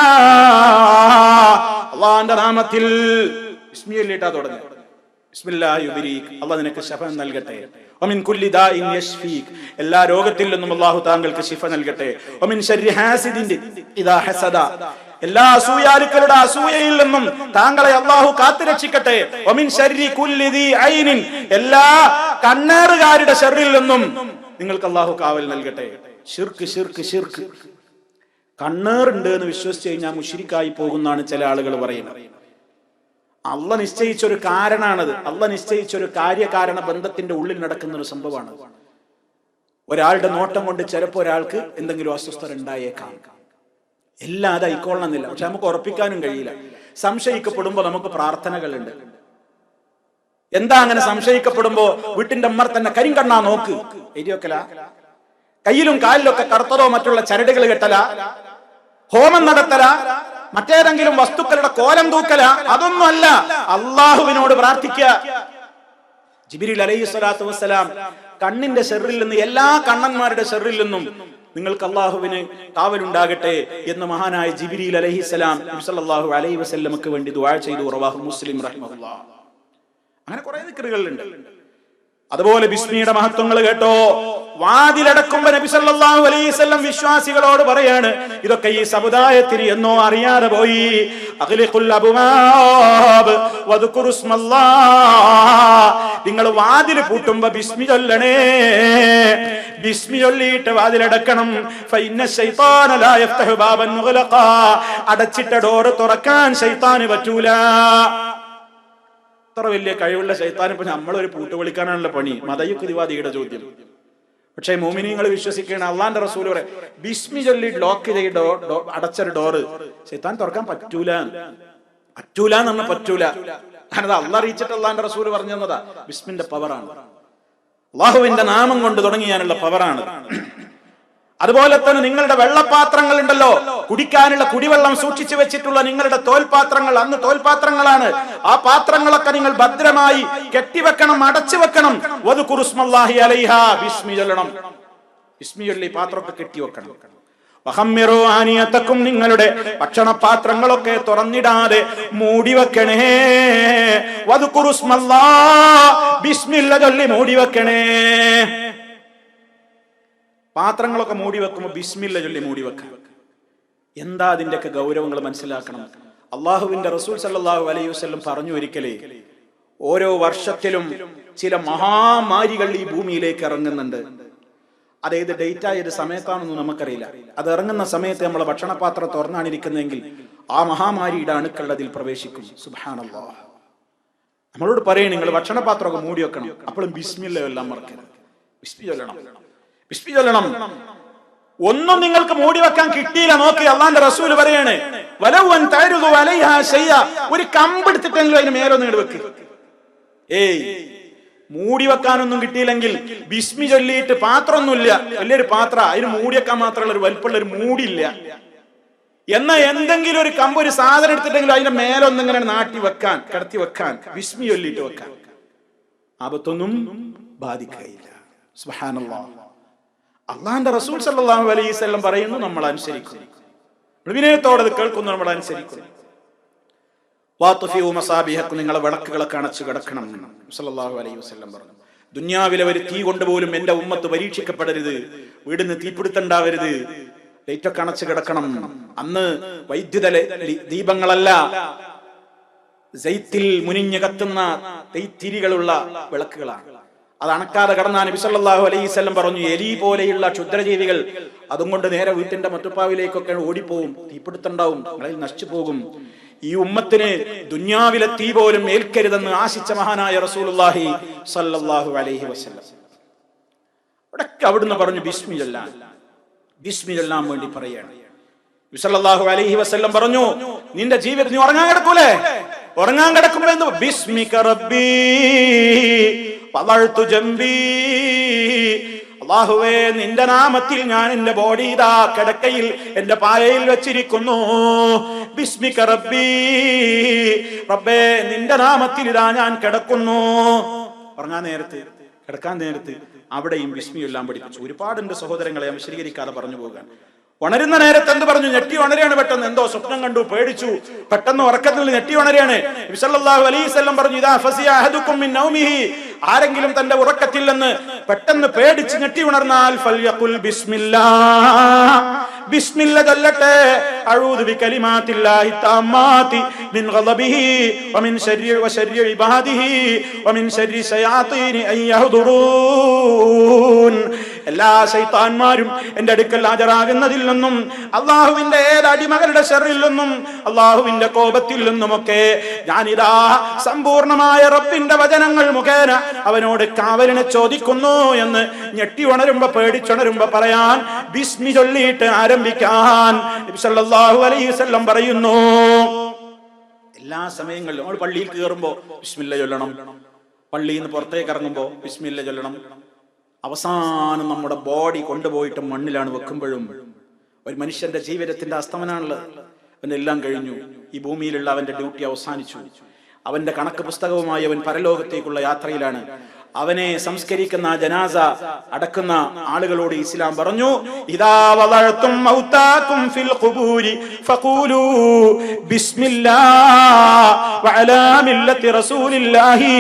അല്ലാഹുവിന്റെ നാമത്തിൽ ബിസ്മില്ലാഹിട്ടാ തുടങ്ങുക. ബിസ്മില്ലാഹി യുബരീക്, അല്ലാഹു നിനക്ക് ശിഫ നൽകട്ടെ. വമിൻ കുല്ലി ദാഇൻ യശ്ഫീക്, എല്ലാ രോഗത്തിൽ നിന്നും അല്ലാഹു താങ്കൾക്ക് ശിഫ നൽകട്ടെ. വമിൻ ശർരി ഹാസിദിൻ ഇദാ ഹസദ, എല്ലാ അസൂയാലുക്കളുടെ അസൂയയിൽ നിന്നും താങ്കളെ അല്ലാഹു കാത്തുരക്ഷിക്കട്ടെ. വമിൻ ശർരി കുല്ലി ദീ ഐനിൻ, എല്ലാ കണ്ണേറുകാരുടെ ശർറിൽ നിന്നും നിങ്ങൾക്ക് അല്ലാഹു കാവൽ നൽകട്ടെ. ശിർക്ക് കണ്ണേറുണ്ട് എന്ന് വിശ്വസിച്ച് കഴിഞ്ഞാൽ മുശ്രിക്കായി പോകുന്നാണ് ചില ആളുകൾ പറയുന്നത്. അള്ളാഹ് നിശ്ചയിച്ചൊരു കാരണാണത്. അള്ളാഹ് നിശ്ചയിച്ചൊരു കാര്യകാരണ ബന്ധത്തിന്റെ ഉള്ളിൽ നടക്കുന്ന ഒരു സംഭവമാണ്. ഒരാളുടെ നോട്ടം കൊണ്ട് ചിലപ്പോൾ ഒരാൾക്ക് എന്തെങ്കിലും അസ്വസ്ഥത ഉണ്ടായേക്കാം. എല്ലാം അത് ആയിക്കൊള്ളണമെന്നില്ല, പക്ഷെ നമുക്ക് ഉറപ്പിക്കാനും കഴിയില്ല. സംശയിക്കപ്പെടുമ്പോ നമുക്ക് പ്രാർത്ഥനകളുണ്ട്. എന്താ അങ്ങനെ സംശയിക്കപ്പെടുമ്പോ? വീട്ടിന്റെ അമ്മർ തന്നെ കരിങ്കണ്ണാ നോക്ക് എരിയൊക്കല, കയ്യിലും കാലിലൊക്കെ കറുത്തതോ മറ്റുള്ള ചരടുകൾ കെട്ടല, ഹോമം നടത്തല, മറ്റേതെങ്കിലും വസ്തുക്കളുടെ കോലം തൂക്കല, അതൊന്നുമല്ല. അള്ളാഹുവിനോട് പ്രാർത്ഥിക്കുക. ജിബ്രീൽ അലൈഹിസ്സലാത്തു വസ്സലാം കണ്ണിന്റെ ഷർറിൽ നിന്ന്, എല്ലാ കണ്ണന്മാരുടെ ഷർറിൽ നിന്നും നിങ്ങൾക്ക് അള്ളാഹുവിന് കാവലുണ്ടാകട്ടെ എന്ന് മഹാനായ ജിബ്രീൽ അലൈഹിസ്സലാം നബി സല്ലല്ലാഹു അലൈഹി വസല്ലമക്ക് വേണ്ടി ദുആ ചെയ്തു. റവാഹു മുസ്ലിം റഹിമഹുല്ലാഹ്. അങ്ങനെ കുറെ ദിക്റുകളുണ്ട്. അതുപോലെ ബിസ്മിയുടെ മഹത്വങ്ങൾ കേട്ടോ. വാതിലടക്കുമ്പോ നബി സല്ലല്ലാഹു അലൈഹി വസല്ലം വിശ്വാസികളോട് പറയാണ്, ഇതൊക്കെ ഈ സമുദായത്തിന് എന്നോ അറിയാതെ പോയി. അഗ്ലിഖുൽ അബ്വാബ് വദ്കുറുസ്മല്ലാഹ്, നിങ്ങൾ വാതിൽ പൂട്ടുമ്പോ ബിസ്മി ചൊല്ലണേ. ബിസ്മി ചൊല്ലിയിട്ട് വാതിലടക്കണം. ഫഇന്ന ശൈത്താന ലാ യഫ്തഹു ബാബൻ മുഗ്ലഖാ, അടച്ചിട്ട ഡോർ തുറക്കാൻ ശൈത്താന് പറ്റൂല. അത്ര വലിയ കഴിവുള്ള ശൈത്താൻ ഇപ്പൊ നമ്മളൊരു പൂട്ടുപൊളിക്കാനാണല്ലോ പണി. മതയുക്തിവാദിയുടെ ചോദ്യം. പക്ഷേ മോമിനിയങ്ങൾ വിശ്വസിക്കുകയാണ്, അള്ളാന്റെ റസൂൽ പറയാം ബിസ്മി ചൊല്ലി ലോക്ക് ചെയ്ത് അടച്ചൊരു ഡോറ് ശൈത്താൻ തുറക്കാൻ പറ്റൂല എന്ന് പറഞ്ഞാൽ പറ്റൂല. കാരണം അള്ളാഹ് അറിയിച്ചിട്ട് അള്ളാന്റെ റസൂൽ പറഞ്ഞു തന്നതാ. ബിസ്മിന്റെ പവറാണ്, അള്ളാഹുവിന്റെ നാമം കൊണ്ട് തുടങ്ങിയാനുള്ള പവറാണ്. അതുപോലെ തന്നെ നിങ്ങളുടെ വെള്ളപാത്രങ്ങൾ ഉണ്ടല്ലോ, കുടിക്കാനുള്ള കുടിവെള്ളം സൂക്ഷിച്ചു വെച്ചിട്ടുള്ള നിങ്ങളുടെ തോൽപാത്രങ്ങൾ, അന്ന് തോൽപാത്രങ്ങളാണ്. ആ പാത്രങ്ങളൊക്കെ നിങ്ങൾ ഭദ്രമായി കെട്ടിവെക്കണം, അടച്ചു വെക്കണം. വദ്കുറുസ്മല്ലാഹി അലൈഹാ, ബിസ്മി ചൊല്ലണം. ബിസ്മി ചൊല്ലി പാത്രമൊക്കെ കെട്ടിവെക്കണം. വഹമ്മിറൂ ആനിയതക്കും, നിങ്ങളുടെ ഭക്ഷണപാത്രങ്ങളൊക്കെ തുറന്നിടാതെ മൂടിവെക്കണേ. വദ്കുറുസ്മല്ലാഹ്, ബിസ്മില്ല ചൊല്ലി മൂടിവെക്കണേ. പാത്രങ്ങളൊക്കെ മൂടി വെക്കുമ്പോൾ ബിസ്മില്ല ചൊല്ലി മൂടി വെക്കാം. എന്താ അതിന്റെയൊക്കെ ഗൗരവങ്ങൾ മനസ്സിലാക്കണം. അള്ളാഹുവിന്റെ റസൂൽ സല്ലല്ലാഹു അലൈഹി വസല്ലം പറഞ്ഞു ഒരിക്കലേ, ഓരോ വർഷത്തിലും ചില മഹാമാരികൾ ഈ ഭൂമിയിലേക്ക് ഇറങ്ങുന്നുണ്ട്. അതേത് ഡേറ്റ് ആയ സമയത്താണെന്ന് നമുക്കറിയില്ല. അത് ഇറങ്ങുന്ന സമയത്ത് നമ്മളെ ഭക്ഷണപാത്രം തുറന്നാണിരിക്കുന്നതെങ്കിൽ ആ മഹാമാരിയുടെ അണുക്കൾ അതിൽ പ്രവേശിക്കും. സുബ്ഹാനല്ലാഹ്. നമ്മളോട് പറയണേ, നിങ്ങൾ ഭക്ഷണപാത്രമൊക്കെ മൂടി വെക്കണം, അപ്പോഴും ബിസ്മില്ല എല്ലാം മറക്കരുത്. ബിസ്മി ചൊല്ലണം, ബിസ്മി ചൊല്ലണം. ഒന്നും നിങ്ങൾക്ക് മൂടി വെക്കാൻ കിട്ടിയില്ല. നോക്കി അള്ളാന്റെ റസൂൽ പറയാണ്, വലൗൻ തഅരുദു അലൈഹാ ശൈഅ, ഒരു കമ്പെടുത്തിട്ടെങ്കിലും അതിന് മേലൊന്നും ഇങ്ങട് വെക്ക്. മൂടി വെക്കാനൊന്നും കിട്ടിയില്ലെങ്കിൽ ബിസ്മി ചൊല്ലിയിട്ട് പാത്രമൊന്നുമില്ല, വലിയൊരു പാത്രം, അതിന് മൂടി വെക്കാൻ മാത്രമുള്ള ഒരു വലിപ്പമുള്ള ഒരു മൂടിയില്ല, എന്നാ എന്തെങ്കിലും ഒരു കമ്പ്, ഒരു സാധനം എടുത്തിട്ടെങ്കിലും അതിന്റെ മേലൊന്നും ഇങ്ങനെ നാട്ടി വെക്കാൻ, കിടത്തി വെക്കാൻ, ബിസ്മി ചൊല്ലിയിട്ട് വെക്കാൻ. ആപത്തൊന്നും ബാധിക്കുകയില്ല. സുബ്ഹാനല്ലാഹ്. അള്ളാന്റെ റസൂൽ സല്ലല്ലാഹു അലൈഹി വസല്ലം പറയുന്നു, നമ്മൾ അനുസരിക്കുന്നു. വിനയത്തോടെ അത് കേൾക്കുന്നു, നമ്മൾ അനുസരിക്കുന്നു. വാതുഫിഉ മസാബിഹക്കും, നിങ്ങളെ വിളക്കുകളൊക്കെ അണച്ചു കിടക്കണം സല്ലല്ലാഹു അലൈഹി വസല്ലം പറഞ്ഞു. ദുനിയാവിലെ ഒരു തീ കൊണ്ടുപോലും എന്റെ ഉമ്മത്ത് പരീക്ഷിക്കപ്പെടരുത്, വീടിന് തീപിടുത്തുണ്ടാവരുത്, ലൈറ്റൊക്കെ അണച്ചു കിടക്കണം. അന്ന് വൈദ്യുത ദീപങ്ങളല്ല, സൈത്തിൽ മുനിഞ്ഞു കത്തുന്ന തിരികളുള്ള വിളക്കുകളാണ്. അത് അണക്കാതെ കടന്നാൻ നബി സല്ലല്ലാഹു അലൈഹി വസല്ലം പറഞ്ഞു, എലി പോലെയുള്ള ക്ഷുദ്രജീവികൾ അതും കൊണ്ട് നേരെ വീട്ടിന്റെ മറ്റുപ്പാവിലേക്കൊക്കെ ഓടിപ്പോവും, തീപിടുത്തുണ്ടാവും, നിങ്ങളിൽ നശിച്ചു പോകും. ഈ ഉമ്മത്തിന് ദുനിയാവിലെ തീ പോലും ഏൽക്കരുതെന്ന് ആശിച്ച മഹാനായ റസൂലുള്ളാഹി സല്ലല്ലാഹു അലൈഹി വസല്ലം അവിടൊക്കെ അവിടുന്ന് പറഞ്ഞു ബിസ്മി ചൊല്ലാൻ. ബിസ്മി ചൊല്ലാൻ വേണ്ടി പറയാണ്. നബി സല്ലല്ലാഹു അലൈഹി വസല്ലം പറഞ്ഞു, നിന്റെ ജീവിതത്തിൽ നീ ഉറങ്ങാൻ കിടക്കൂലേ, ഉറങ്ങാൻ കിടക്കുമ്പോ എന്ത്, ബിസ്മിക റബ്ബി വദഅതു ജംബി, അല്ലാഹുവേ നിന്റെ നാമത്തിൽ ഞാൻ എന്റെ ബോഡി ഇതാ കിടക്കയിൽ എന്റെ പായയിൽ വെച്ചിരിക്കുന്നു. ബിസ്മിക റബ്ബി, റബ്ബേ നിന്റെ നാമത്തിൽ ഇതാ ഞാൻ കിടക്കുന്നു. ഉറങ്ങാൻ നേരത്ത്, കിടക്കാൻ നേരത്ത് അവിടെയും ബിസ്മി എല്ലാം പഠിപ്പിച്ചു. ഒരുപാടുണ്ട് സഹോദരങ്ങളെ, വിശദീകരിക്കാതെ പറഞ്ഞു പോകാൻ. ഉണരുന്ന നേരത്ത് എന്ത് പറഞ്ഞു? ഞെട്ടി ഉണരാണ്. പെട്ടെന്ന് എന്തോ സ്വപ്നം കണ്ടു, പേടിച്ചു, പെട്ടെന്ന് ഉറക്കത്തിൽ ഞെട്ടി ഉണരാണ്. നബി സല്ലല്ലാഹു അലൈഹി വസല്ലം പറഞ്ഞു, ഇദാ ഫസിയ അഹദുക്കും മിൻ നൗമിഹി, ആരെങ്കിലും തന്റെ ഉറക്കത്തിൽ നിന്ന് പെട്ടെന്ന് പേടിച്ച് ഞെട്ടി ഉണർന്നാൽ ഫൽയഖുൽ ബിസ്മില്ലാഹ്, ബിസ്മില്ല ചൊല്ലട്ടെ. അഊദു ബികലിമാത്തില്ലാഹി തമ്മാതി മിൻ ഗളബിഹി വമിൻ ശർരി ഇബാദിഹി വമിൻ ശർരി ശയാത്തീനി അയ്യഹ്ദുറൂൻ. എല്ലാ ശൈത്താന്മാരും എന്റെ അടുക്കൽ ഹാജരാകുന്നതിൽ നിന്നും, അള്ളാഹുവിന്റെ ഏത് അടിമകളുടെ ശർറിൽ നിന്നും, അള്ളാഹുവിന്റെ കോപത്തിൽ നിന്നുമൊക്കെ ഞാനിതാ സമ്പൂർണമായ റബ്ബിന്റെ വചനങ്ങൾ മുഖേന അവനോട് കാവലിനെ ചോദിക്കുന്നു എന്ന് ഞെട്ടി ഉണരുമ്പോ, പേടിച്ചുണരുമ്പോ പറയാൻ ബിസ്മി ചൊല്ലിയിട്ട് ആരംഭിക്കാൻ നബി സല്ലല്ലാഹു അലൈഹി വസല്ലം പറയുന്നു. എല്ലാ സമയങ്ങളിലും നമ്മൾ പള്ളിയിൽ കയറുമ്പോ ബിസ്മില്ല ചൊല്ലണം, പള്ളിയിൽ നിന്ന് പുറത്തേക്ക് ഇറങ്ങുമ്പോ ബിസ്മില്ല ചൊല്ലണം. അവസാനം നമ്മുടെ ബോഡി കൊണ്ടുപോയിട്ട് മണ്ണിലാണ് വെക്കുമ്പോഴും ഒരു മനുഷ്യന്റെ ജീവിതത്തിന്റെ അസ്തമനാണുള്ളത്. അവന്റെ എല്ലാം കഴിഞ്ഞു, ഈ ഭൂമിയിലുള്ള അവന്റെ ഡ്യൂട്ടി അവസാനിച്ചു. അവന്റെ കണക്ക് പുസ്തകവുമായി അവൻ പരലോകത്തേക്കുള്ള യാത്രയിലാണ്. അവനെ സംസ്കരിക്കുന്ന ജനാസ അടക്കുന്ന ആളുകളോട് ഇസ്ലാം പറഞ്ഞു, ഇദാ വദഅതും മൗതാകും ഫിൽ ഖുബൂരി ഫഖൂലൂ ബിസ്മില്ലാഹ് വഅലാ മില്ലത്തി റസൂലില്ലാഹി.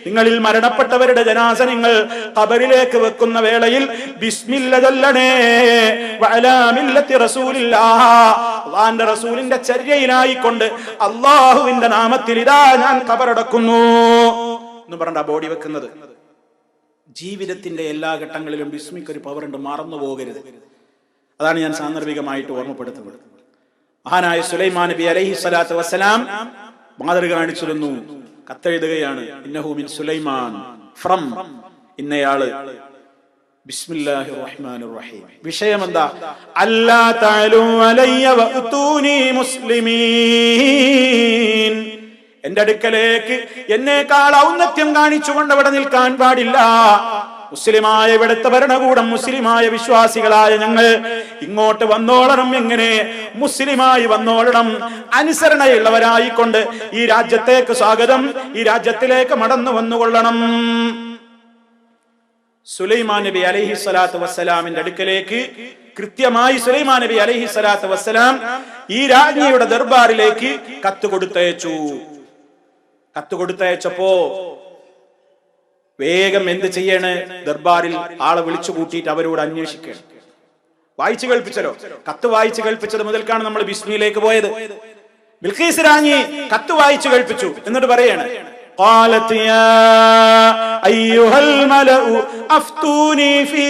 നിങ്ങളിൽ മരണപ്പെട്ടവരുടെ ജനാസ നിങ്ങൾ ഖബറിലേക്ക് വെക്കുന്ന വേളയിൽ ബിസ്മില്ല ചൊല്ലണേ. വഅലാ മില്ലത്തി റസൂലില്ലാഹ്, അല്ലാഹുവിന്റെ റസൂലിന്റെ ചര്യയിലായിക്കൊണ്ട് അല്ലാഹുവിന്റെ നാമത്തിൽ ഇതാ ഞാൻ ഖബറടക്കുന്നു എന്ന് പറഞ്ഞ ബോഡി വെക്കുന്നത്. ജീവിതത്തിന്റെ എല്ലാ ഘട്ടങ്ങളിലും ബിസ്മിക്ക് ഒരു പവർ ഉണ്ട്, മറന്നു പോകരുത്. അതാണ് ഞാൻ സാന്ദർഭികമായിട്ട് ഓർമ്മപ്പെടുത്തുന്നത്. മഹാനായ സുലൈമാൻ നബി അലൈഹി സ്വലാത്തു വസ്സലാം മാതൃക കാണിച്ചിരുന്നു. കത്തെഴുതുകയാണ്, ഇന്നഹു മിൻ സുലൈമാൻ, ഫ്രം ഇന്നയാള്, ബിസ്മില്ലാഹിർ റഹ്മാനിർ റഹീം. വിഷയം എന്താ? അല്ലാ തഅലു അലയ്യ വഅതൂനി മുസ്ലിമീൻ. എന്റെ അടുക്കലേക്ക് എന്നേക്കാൾ ഔന്നത്യം കാണിച്ചുകൊണ്ട് അവിടെ നിൽക്കാൻ പാടില്ല. മുസ്ലിമായ ഇവിടുത്തെ ഭരണകൂടം, മുസ്ലിമായ വിശ്വാസികളായ ഞങ്ങൾ ഇങ്ങോട്ട് വന്നോളണം. എങ്ങനെ? മുസ്ലിമായി വന്നോളണം, അനുസരണയുള്ളവരായിക്കൊണ്ട് ഈ രാജ്യത്തേക്ക് സ്വാഗതം, ഈ രാജ്യത്തിലേക്ക് മടന്നു വന്നുകൊള്ളണം. സുലൈമാൻ നബി അലൈഹി സ്വലാത്തു വസ്സലാമിന്റെ അടുക്കലേക്ക് കൃത്യമായി സുലൈമാൻ നബി അലൈഹി സ്വലാത്തു വസ്സലാം ഈ രാജ്ഞിയുടെ ദർബാറിലേക്ക് കത്ത് കൊടുത്തയച്ചു. കത്ത് കൊടുത്തയച്ചപ്പോ വേഗം എന്ത് ചെയ്യണ്? ദർബാറിൽ ആളെ വിളിച്ചു കൂട്ടിയിട്ട് അവരോട് അന്വേഷിക്കണം. വായിച്ചു കേൾപ്പിച്ചല്ലോ. കത്ത് വായിച്ചു കേൾപ്പിച്ചത് മുതൽക്കാണ് നമ്മൾ ബിസ്മിയിലേക്ക് പോയത്. ബിൽഖീസ് രാജ്ഞി കത്ത് വായിച്ചു കേൾപ്പിച്ചു. എന്നിട്ട് പറയാണ്, قالت يا أيها الملأ أفتوني في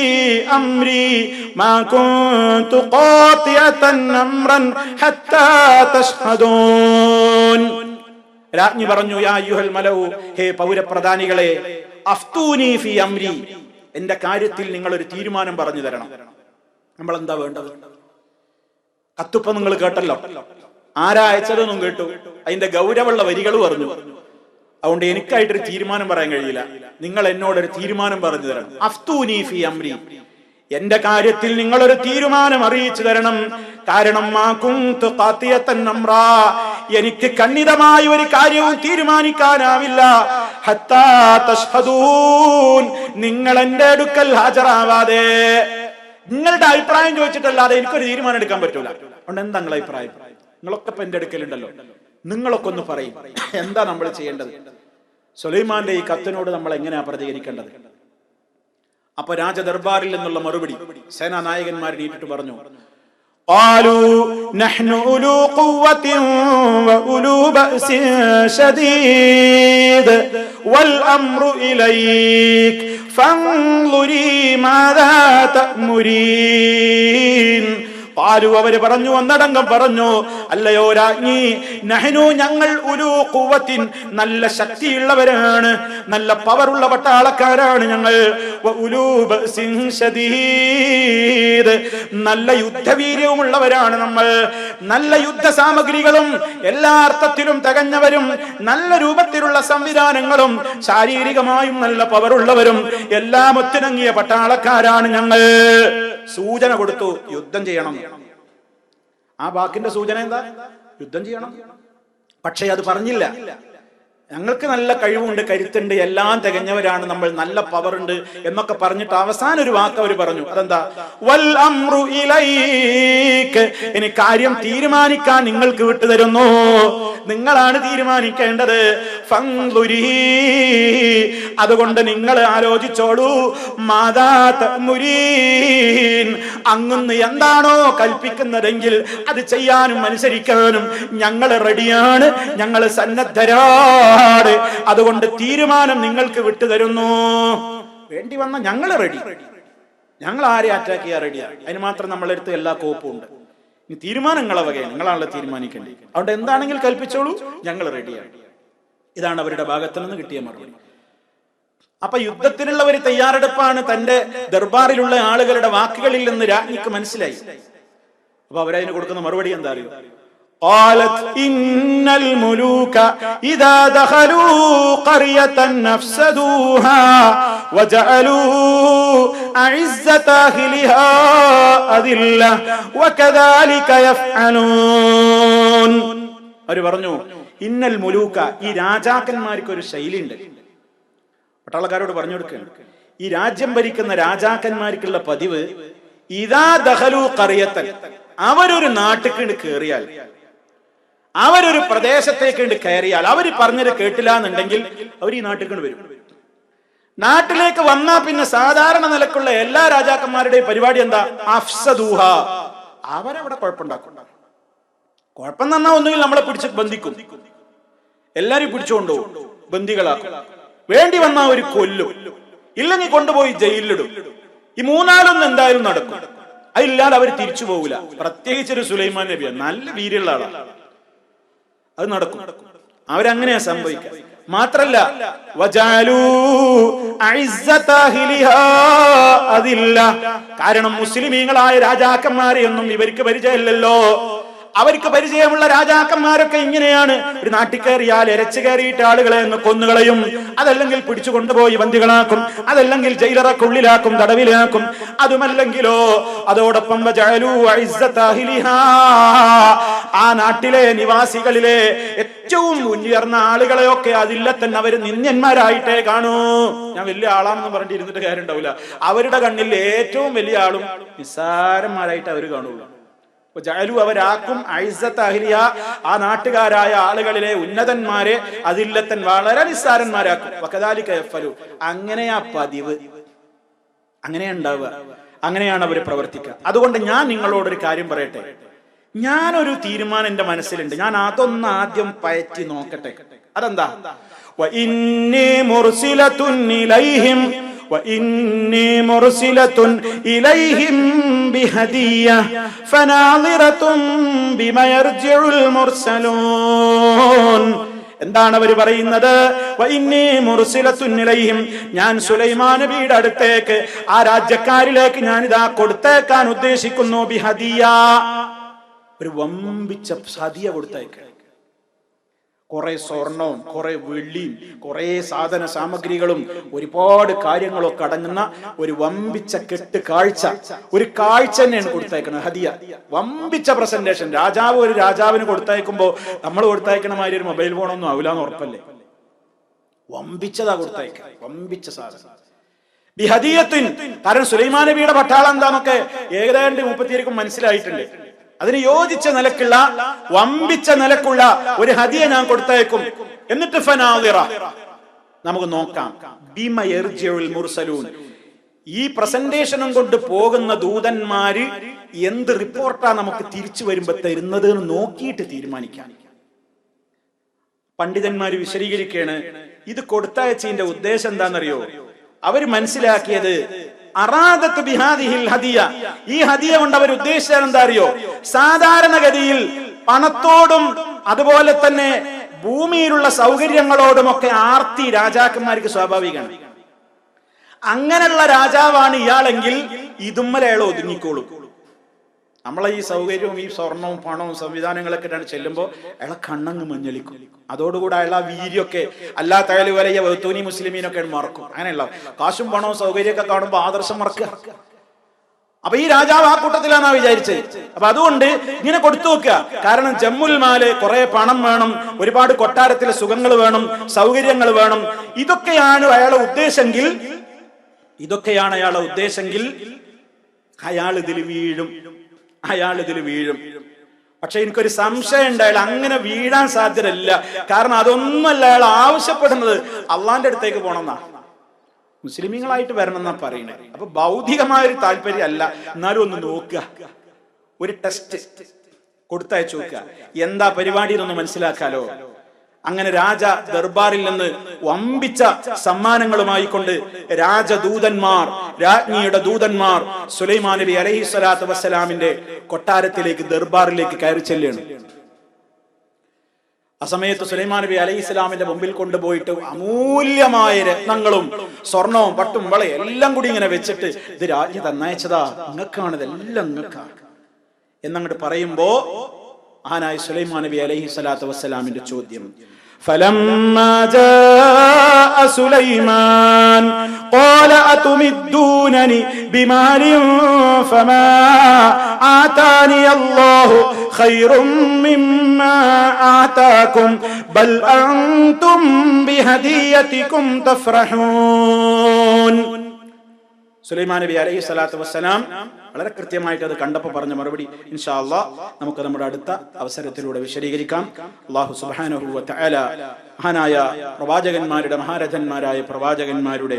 أمري ما كنت قاطعة أمرا حتى تشهدون. രാജ്ഞി പറഞ്ഞു, യാ അയ്യുഹൽ മലഉ, ഹേ പൗരപ്രധാനികളെ, അഫ്തൂനി ഫി അംരി, എന്റെ കാര്യത്തിൽ നിങ്ങൾ ഒരു തീരുമാനം പറഞ്ഞു തരണം. നമ്മൾ എന്താ വേണ്ടത്? കത്തുപ്പ നിങ്ങൾ കേട്ടല്ലോ, ആരാ അയച്ചതെന്നും കേട്ടു, അതിന്റെ ഗൗരവമുള്ള വരികൾ പറഞ്ഞു. അതുകൊണ്ട് എനിക്കായിട്ടൊരു തീരുമാനം പറയാൻ കഴിയില്ല, നിങ്ങൾ എന്നോടൊരു തീരുമാനം പറഞ്ഞു തരണം. അഫ്തൂനി ഫി അംരി, എന്റെ കാര്യത്തിൽ നിങ്ങളൊരു തീരുമാനം അറിയിച്ചു തരണം. കാരണം എനിക്ക് ഖണ്ഡിതമായ ഒരു കാര്യവും തീരുമാനിക്കാനാവില്ല. ഹത്താ തശ്ഹദൂൻ, നിങ്ങൾ എന്റെ അടുക്കൽ ഹാജരാവാതെ, നിങ്ങളുടെ അഭിപ്രായം ചോദിച്ചിട്ടല്ലാതെ എനിക്കൊരു തീരുമാനം എടുക്കാൻ പറ്റൂല. അതുകൊണ്ട് എന്താ നിങ്ങളുടെ അഭിപ്രായം? നിങ്ങളൊക്കെ ഇപ്പൊ എന്റെ അടുക്കലുണ്ടല്ലോ, നിങ്ങളൊക്കെ ഒന്ന് പറയും, എന്താ നമ്മൾ ചെയ്യേണ്ടത്? സുലൈമാന്റെ ഈ കത്തിനോട് നമ്മൾ എങ്ങനെയാ പ്രതികരിക്കേണ്ടത്? അപ്പൊ രാജദർബാറിൽ നിന്നുള്ള മറുപടി സേനാ നായകന്മാർ നീട്ടിട്ട് പറഞ്ഞു, قالوا نحن أولو قوة وأولو بأس شديد والأمر إليك فانظري ماذا تأمرين. അവര് പറഞ്ഞു, ഒന്നടങ്കം പറഞ്ഞു, അല്ലയോ രാജ്ഞി, നഹ്നു, ഞങ്ങൾ, ഉലൂ ഖുവത്തിൻ, നല്ല ശക്തിയുള്ളവരാണ്, നല്ല പവറുള്ള പട്ടാളക്കാരാണ് ഞങ്ങൾ, ഉലൂ ബഅസിൻ ശദീദ്, നല്ല യുദ്ധവീര്യവുമുള്ളവരാണ് നമ്മൾ, നല്ല യുദ്ധ സാമഗ്രികളും എല്ലാ അർത്ഥത്തിലും തികഞ്ഞവരും, നല്ല രൂപത്തിലുള്ള സംവിധാനങ്ങളും, ശാരീരികമായും നല്ല പവറുള്ളവരും, എല്ലാം ഒത്തിണങ്ങിയ പട്ടാളക്കാരാണ് ഞങ്ങൾ. സൂചന കൊടുത്തു, യുദ്ധം ചെയ്യണം. ആ വാക്കിന്റെ സൂചന എന്താ? യുദ്ധം ചെയ്യണം. പക്ഷെ അത് പറഞ്ഞില്ല. ഞങ്ങൾക്ക് നല്ല കഴിവുണ്ട്, കരുത്തുണ്ട്, എല്ലാം തികഞ്ഞവരാണ് നമ്മൾ, നല്ല പവർ ഉണ്ട് എന്നൊക്കെ പറഞ്ഞിട്ട് അവസാനം ഒരു വാക്ക് അവർ പറഞ്ഞു. അതെന്താ? വൽ അംറു ഇലൈക, ഇനി കാര്യം തീരുമാനിക്കാൻ നിങ്ങൾക്ക് വിട്ടുതരുന്നു, നിങ്ങളാണ് തീരുമാനിക്കേണ്ടത്. ഫൻദുരി, അതുകൊണ്ട് നിങ്ങൾ ആലോചിച്ചോളൂ. മാദാ തഅ്മുരീൻ, അങ്ങുന്ന് എന്താണോ കൽപ്പിക്കുന്നതെങ്കിൽ അത് ചെയ്യാനും അനുസരിക്കാനും ഞങ്ങൾ റെഡിയാണ്, ഞങ്ങൾ സന്നദ്ധരാണ്. അതുകൊണ്ട് തീരുമാനം നിങ്ങൾക്ക് വിട്ടുതരുന്നു. വേണ്ടി വന്ന ഞങ്ങൾ റെഡി, ഞങ്ങൾ ആരെ അറ്റാക്ക് ചെയ്യാൻ റെഡിയാണ്. അതിന് മാത്രം നമ്മളെടുത്ത് എല്ലാ കോപ്പും ഉണ്ട്. ഈ തീരുമാനങ്ങളെ വകയാണ്, നിങ്ങളാണല്ലോ തീരുമാനിക്കേണ്ടത്. അതുകൊണ്ട് എന്താണെങ്കിൽ കൽപ്പിച്ചോളൂ, ഞങ്ങൾ റെഡിയാണ്. ഇതാണ് അവരുടെ ഭാഗത്തു നിന്ന് കിട്ടിയ മറുപടി. അപ്പൊ യുദ്ധത്തിനുള്ള ഒരു തയ്യാറെടുപ്പാണ് തന്റെ ദർബാറിലുള്ള ആളുകളുടെ വാക്കുകളിൽ നിന്ന് രാജ്ഞിക്ക് മനസ്സിലായി. അപ്പൊ അവരതിന് കൊടുക്കുന്ന മറുപടി എന്താ അറിയോ? قالت إن الملوك إذا دخلوا قرية أفسدوها وجعلوا أعزة أهلها أذلة وكذلك يفعلون. അവർ പറഞ്ഞു, ഇന്നൽ മുലൂക്ക, ഈ രാജാക്കന്മാർക്ക് ഒരു ശൈലിയുണ്ട്. പട്ടാളക്കാരോട് പറഞ്ഞു കൊടുക്കുകയാണ്, ഈ രാജ്യം ഭരിക്കുന്ന രാജാക്കന്മാർക്കുള്ള പതിവ്, ഇദാ ദഖലു ഖറിയത്തൻ, അവരൊരു നാട്ടിലേക്ക് കയറിയാൽ, അവരൊരു പ്രദേശത്തേക്ക് കയറിയാൽ, അവർ പറഞ്ഞത് കേട്ടില്ല എന്നുണ്ടെങ്കിൽ അവർ ഈ നാട്ടിലേക്ക് വരും. നാട്ടിലേക്ക് വന്നാ പിന്നെ സാധാരണ നിലക്കുള്ള എല്ലാ രാജാക്കന്മാരുടെയും പരിപാടി എന്താ? അഫ്സദൂഹ, അവരവിടെ കുഴപ്പമുണ്ടാക്കും. കുഴപ്പം എന്ന് പറഞ്ഞാൽ ഒന്നുകിൽ നമ്മളെ പിടിച്ച് ബന്ധിക്കും, എല്ലാരും പിടിച്ചുകൊണ്ടുപോകും, ബന്ദികളാക്കും, വേണ്ടി വന്നാ ഒരു കൊല്ലും, ഇല്ലെങ്കിൽ കൊണ്ടുപോയി ജയിലിലിടും. ഈ മൂന്നാലൊന്നും എന്തായാലും നടക്കും. അതില്ലാതെ അവർ തിരിച്ചു പോകില്ല. പ്രത്യേകിച്ചൊരു സുലൈമാൻ നബിയാണ്, നല്ല വീര്യമുള്ള ആളാണ്, അത് നടക്കും. അവരങ്ങനെയാ സംഭവിക്കുക. മാത്രല്ല വജഅലൂ അഇസ്സത അഹ്ലിഹാ അദില്ല. കാരണം മുസ്ലിമീങ്ങളായ രാജാക്കന്മാരെയൊന്നും ഇവർക്ക് പരിചയമില്ലല്ലോ. അവർക്ക് പരിചയമുള്ള രാജാക്കന്മാരൊക്കെ ഇങ്ങനെയാണ്. ഒരു നാട്ടിൽ കയറിയാൽ എരച്ചു കയറിയിട്ട് ആളുകളെ അങ്ങ് കൊന്നുകളയും, അതല്ലെങ്കിൽ പിടിച്ചു കൊണ്ടുപോയി ബന്ദികളാക്കും, അതല്ലെങ്കിൽ ജയിലറക്കുള്ളിലാക്കും, തടവിലാക്കും. അതുമല്ലെങ്കിലോ അതോടൊപ്പം ആ നാട്ടിലെ നിവാസികളിലെ ഏറ്റവും ഉയർന്ന ആളുകളെയൊക്കെ അതില്ല തന്നെ അവർ നിന്ദ്യന്മാരായിട്ടേ കാണൂ. ഞാൻ വലിയ ആളാണെന്ന് പറഞ്ഞിട്ട് ഇരുന്നിട്ട് കാര്യം ഉണ്ടാവില്ല. അവരുടെ കണ്ണിൽ ഏറ്റവും വലിയ ആളും നിസ്സാരന്മാരായിട്ട് അവർ കാണുള്ളൂ. അവരാക്കും ആ നാട്ടുകാരായ ആളുകളിലെ ഉന്നതന്മാരെ അതില്ലത്തൻ വളരെ നിസ്സാരന്മാരാക്കും. അങ്ങനെയാ പതിവ്, അങ്ങനെയാ ഉണ്ടാവുക, അങ്ങനെയാണ് അവർ പ്രവർത്തിക്കുക. അതുകൊണ്ട് ഞാൻ നിങ്ങളോടൊരു കാര്യം പറയട്ടെ. ഞാനൊരു തീരുമാനം എന്റെ മനസ്സിലുണ്ട്. ഞാൻ അതൊന്ന് ആദ്യം പയറ്റി നോക്കട്ടെ. അതെന്താ? وإني مرسلة إليهم بهدية فناظرة بما يرجع المرسلون. എന്താണ് അവർ പറയുന്നത്? വഇന്നീ മുർസിലത്തുൻ ഇലൈഹിം, ഞാൻ സുലൈമാൻ നബിയുടെ അടുത്തേക്ക്, ആ രാജ്യക്കാരിലേക്ക് ഞാൻ ഇതാ കൊടുത്തേക്കാൻ ഉദ്ദേശിക്കുന്നു. ബിഹദിയ, ഒരു വമ്പിച്ച ഹദിയ കൊടുത്തേക്ക്. കുറെ സ്വർണവും കുറെ വെള്ളിയും കുറെ സാധന സാമഗ്രികളും ഒരുപാട് കാര്യങ്ങളൊക്കെ അടങ്ങുന്ന ഒരു വമ്പിച്ച കെട്ട് കാഴ്ച, ഒരു കാഴ്ച തന്നെയാണ് കൊടുത്തയക്കുന്നത് ഹദിയ. വമ്പിച്ച പ്രസന്റേഷൻ. രാജാവ് ഒരു രാജാവിന് കൊടുത്തയക്കുമ്പോ നമ്മൾ കൊടുത്തയക്കണ മാതിരി ഒരു മൊബൈൽ ഫോണൊന്നും ആവില്ലാന്ന് ഉറപ്പല്ലേ. വമ്പിച്ചതാ കൊടുത്തയക്ക, വമ്പിച്ച സാധനം. ബിഹദിയത്തിൻ, കാരണം സുലൈമാൻ നബിയുടെ പട്ടാളം എന്താന്നൊക്കെ ഏകദേശം 34 മനസ്സിലായിട്ടുണ്ട്. അതിന് യോജിച്ച നിലക്കുള്ള വമ്പിച്ച നിലക്കുള്ള ഒരു ഹദിയ ഞാൻ കൊടുത്തയക്കും. എന്നിട്ട് ഫനാദിറ, നമുക്ക് നോക്കാം. ബിമ യർജിഉൽ മുർസലൂൻ, ഈ പ്രസന്റേഷനും കൊണ്ട് പോകുന്ന ദൂതന്മാര് എന്ത് റിപ്പോർട്ടാ നമുക്ക് തിരിച്ചു വരുമ്പോ തരുന്നത് എന്ന് നോക്കിയിട്ട് തീരുമാനിക്കാം. പണ്ഡിതന്മാര് വിശദീകരിക്കുകയാണ്, ഇത് കൊടുത്തയച്ചതിന്റെ ഉദ്ദേശം എന്താണെന്നറിയോ? അവര് മനസ്സിലാക്കിയത് അറാദത്ത് ബിഹാദിഹിൽ ഹദിയ, ഈ ഹദിയ കൊണ്ട് അവർ ഉദ്ദേശിച്ചത് എന്താ അറിയോ? സാധാരണഗതിയിൽ പണത്തോടും അതുപോലെ തന്നെ ഭൂമിയിലുള്ള സൗകര്യങ്ങളോടുമൊക്കെ ആർത്തി രാജാക്കന്മാർക്ക് സ്വാഭാവികമാണ്. അങ്ങനെയുള്ള രാജാവാണ് ഇയാളെങ്കിൽ ഇതുമ്മലെ അയാൾ ഒതുങ്ങിക്കോളും. നമ്മളെ ഈ സൗകര്യവും ഈ സ്വർണവും പണവും സംവിധാനങ്ങളൊക്കെ ചെല്ലുമ്പോൾ അയാളെ കണ്ണങ്ങ് മഞ്ഞളിക്കും. അതോടുകൂടെ അയാൾ ആ വീര്യമൊക്കെ അല്ലാത്ത അയാൾ വലിയ വെത്തൂനി മുസ്ലിമീനൊക്കെ മറക്കും. അങ്ങനെയുള്ള കാശും പണവും സൗകര്യമൊക്കെ കാണുമ്പോൾ ആദർശം മറക്കുക. അപ്പൊ ഈ രാജാവ് ആ കൂട്ടത്തിലാന്നാ വിചാരിച്ചത്. അപ്പൊ അതുകൊണ്ട് ഇങ്ങനെ കൊടുത്തു വെക്കുക. കാരണം ജമ്മുൽ മാല്, കുറെ പണം വേണം, ഒരുപാട് കൊട്ടാരത്തിലെ സുഖങ്ങൾ വേണം, സൗകര്യങ്ങൾ വേണം. ഇതൊക്കെയാണ് അയാളെ ഉദ്ദേശമെങ്കിൽ അയാൾ ഇതിൽ വീഴും. പക്ഷെ എനിക്കൊരു സംശയം ഉണ്ട്, അയാൾ അങ്ങനെ വീഴാൻ സാധ്യതയില്ല. കാരണം അതൊന്നുമല്ല അയാൾ ആവശ്യപ്പെടുന്നത്, അള്ളാന്റെ അടുത്തേക്ക് പോകണമെന്നാ, മുസ്ലിമീങ്ങളായിട്ട് വരണം എന്നാ പറയുന്നത്. അപ്പൊ ഭൗതികമായ ഒരു താല്പര്യം അല്ല. എന്നാലും ഒന്ന് നോക്കുക, ഒരു ടെസ്റ്റ് കൊടുത്തയച്ചു നോക്കുക, എന്താ പരിപാടി എന്നൊന്ന് മനസ്സിലാക്കാലോ. അങ്ങനെ രാജ ദർബാറിൽ നിന്ന് വമ്പിച്ച സമ്മാനങ്ങളുമായി കൊണ്ട് രാജ്ഞിയുടെ ദൂതന്മാർ സുലൈമാൻ നബി അലൈഹിസ്സലാത്തു വസ്സലാമിന്റെ കൊട്ടാരത്തിലേക്ക്, ദർബാറിലേക്ക് കയറി ചെല്ലുകയാണ്. ആ സമയത്ത് സുലൈമാൻ നബി അലൈഹിസ്സലാമിന്റെ മുമ്പിൽ കൊണ്ടുപോയിട്ട് അമൂല്യമായ രത്നങ്ങളും സ്വർണവും പട്ടും വളയും എല്ലാം കൂടി ഇങ്ങനെ വെച്ചിട്ട്, ഇത് രാജ്ഞി തന്നയച്ചതാ, നിങ്ങൾക്കാണ്, ഇതെല്ലാം നിങ്ങൾക്കാണ് എന്നങ്ങോട്ട് പറയുമ്പോ മഹാനായ സുലൈമാൻ നബി അലൈഹിസ്സലാത്തു വസ്സലാമിന്റെ ചോദ്യം, فلما جاء سليمان قال أتمدونني بمال فما آتاني الله خير مما آتاكم بل أنتم بهديتكم تفرحون. സുലൈമാൻ നബി അലൈഹിസ്സലാത്തു വസ്സലാം വളരെ കൃത്യമായിട്ട് അത് കണ്ടപ്പോൾ പറഞ്ഞ മറുപടി ഇൻഷാ അല്ലാഹ് നമുക്ക് നമ്മുടെ അടുത്ത അവസരത്തിലൂടെ വിശദീകരിക്കാം. അല്ലാഹു സുബ്ഹാനഹു വ തആല മഹാനായ പ്രവാചകന്മാരുടെ, മഹാരഥന്മാരായ പ്രവാചകന്മാരുടെ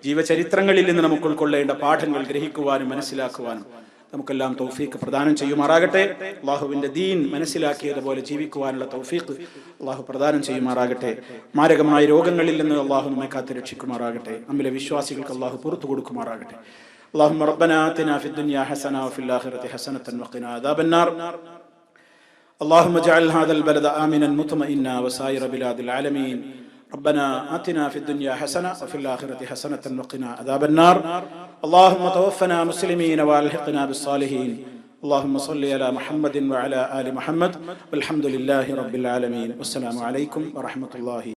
ജീവചരിത്രങ്ങളിൽ നിന്ന് നമുക്ക് ഉൾക്കൊള്ളേണ്ട പാഠങ്ങൾ ഗ്രഹിക്കുവാനും മനസ്സിലാക്കുവാനും നമുക്കെല്ലാം തൗഫീഖ് പ്രദാനം ചെയ്യുമാറാകട്ടെ. അല്ലാഹുവിന്റെ ദീൻ മനസ്സിലാക്കിയതുപോലെ ജീവിക്കുവാനുള്ള തൗഫീഖ് അല്ലാഹു പ്രദാനം ചെയ്യുമാറാകട്ടെ. മാരകമായ രോഗങ്ങളിൽ നിന്ന് അല്ലാഹു നമ്മെ കാത്ത് രക്ഷിക്കുമാറാകട്ടെ. നമ്മിലെ വിശ്വാസികൾക്ക് അല്ലാഹു പുറത്തു കൊടുക്കുമാറാകട്ടെ. اللهم ربنا آتنا في الدنيا حسنة وفي الآخرة حسنة وقنا عذاب النار. اللهم اجعل هذا البلد آمنا مطمئنا وسائر بلاد العالمين. ربنا آتنا في الدنيا حسنة وفي الآخرة حسنة وقنا عذاب النار اللهم توفنا مسلمين والحقنا بالصالحين اللهم صل على محمد وعلى آل محمد والحمد لله رب العالمين والسلام عليكم ورحمة الله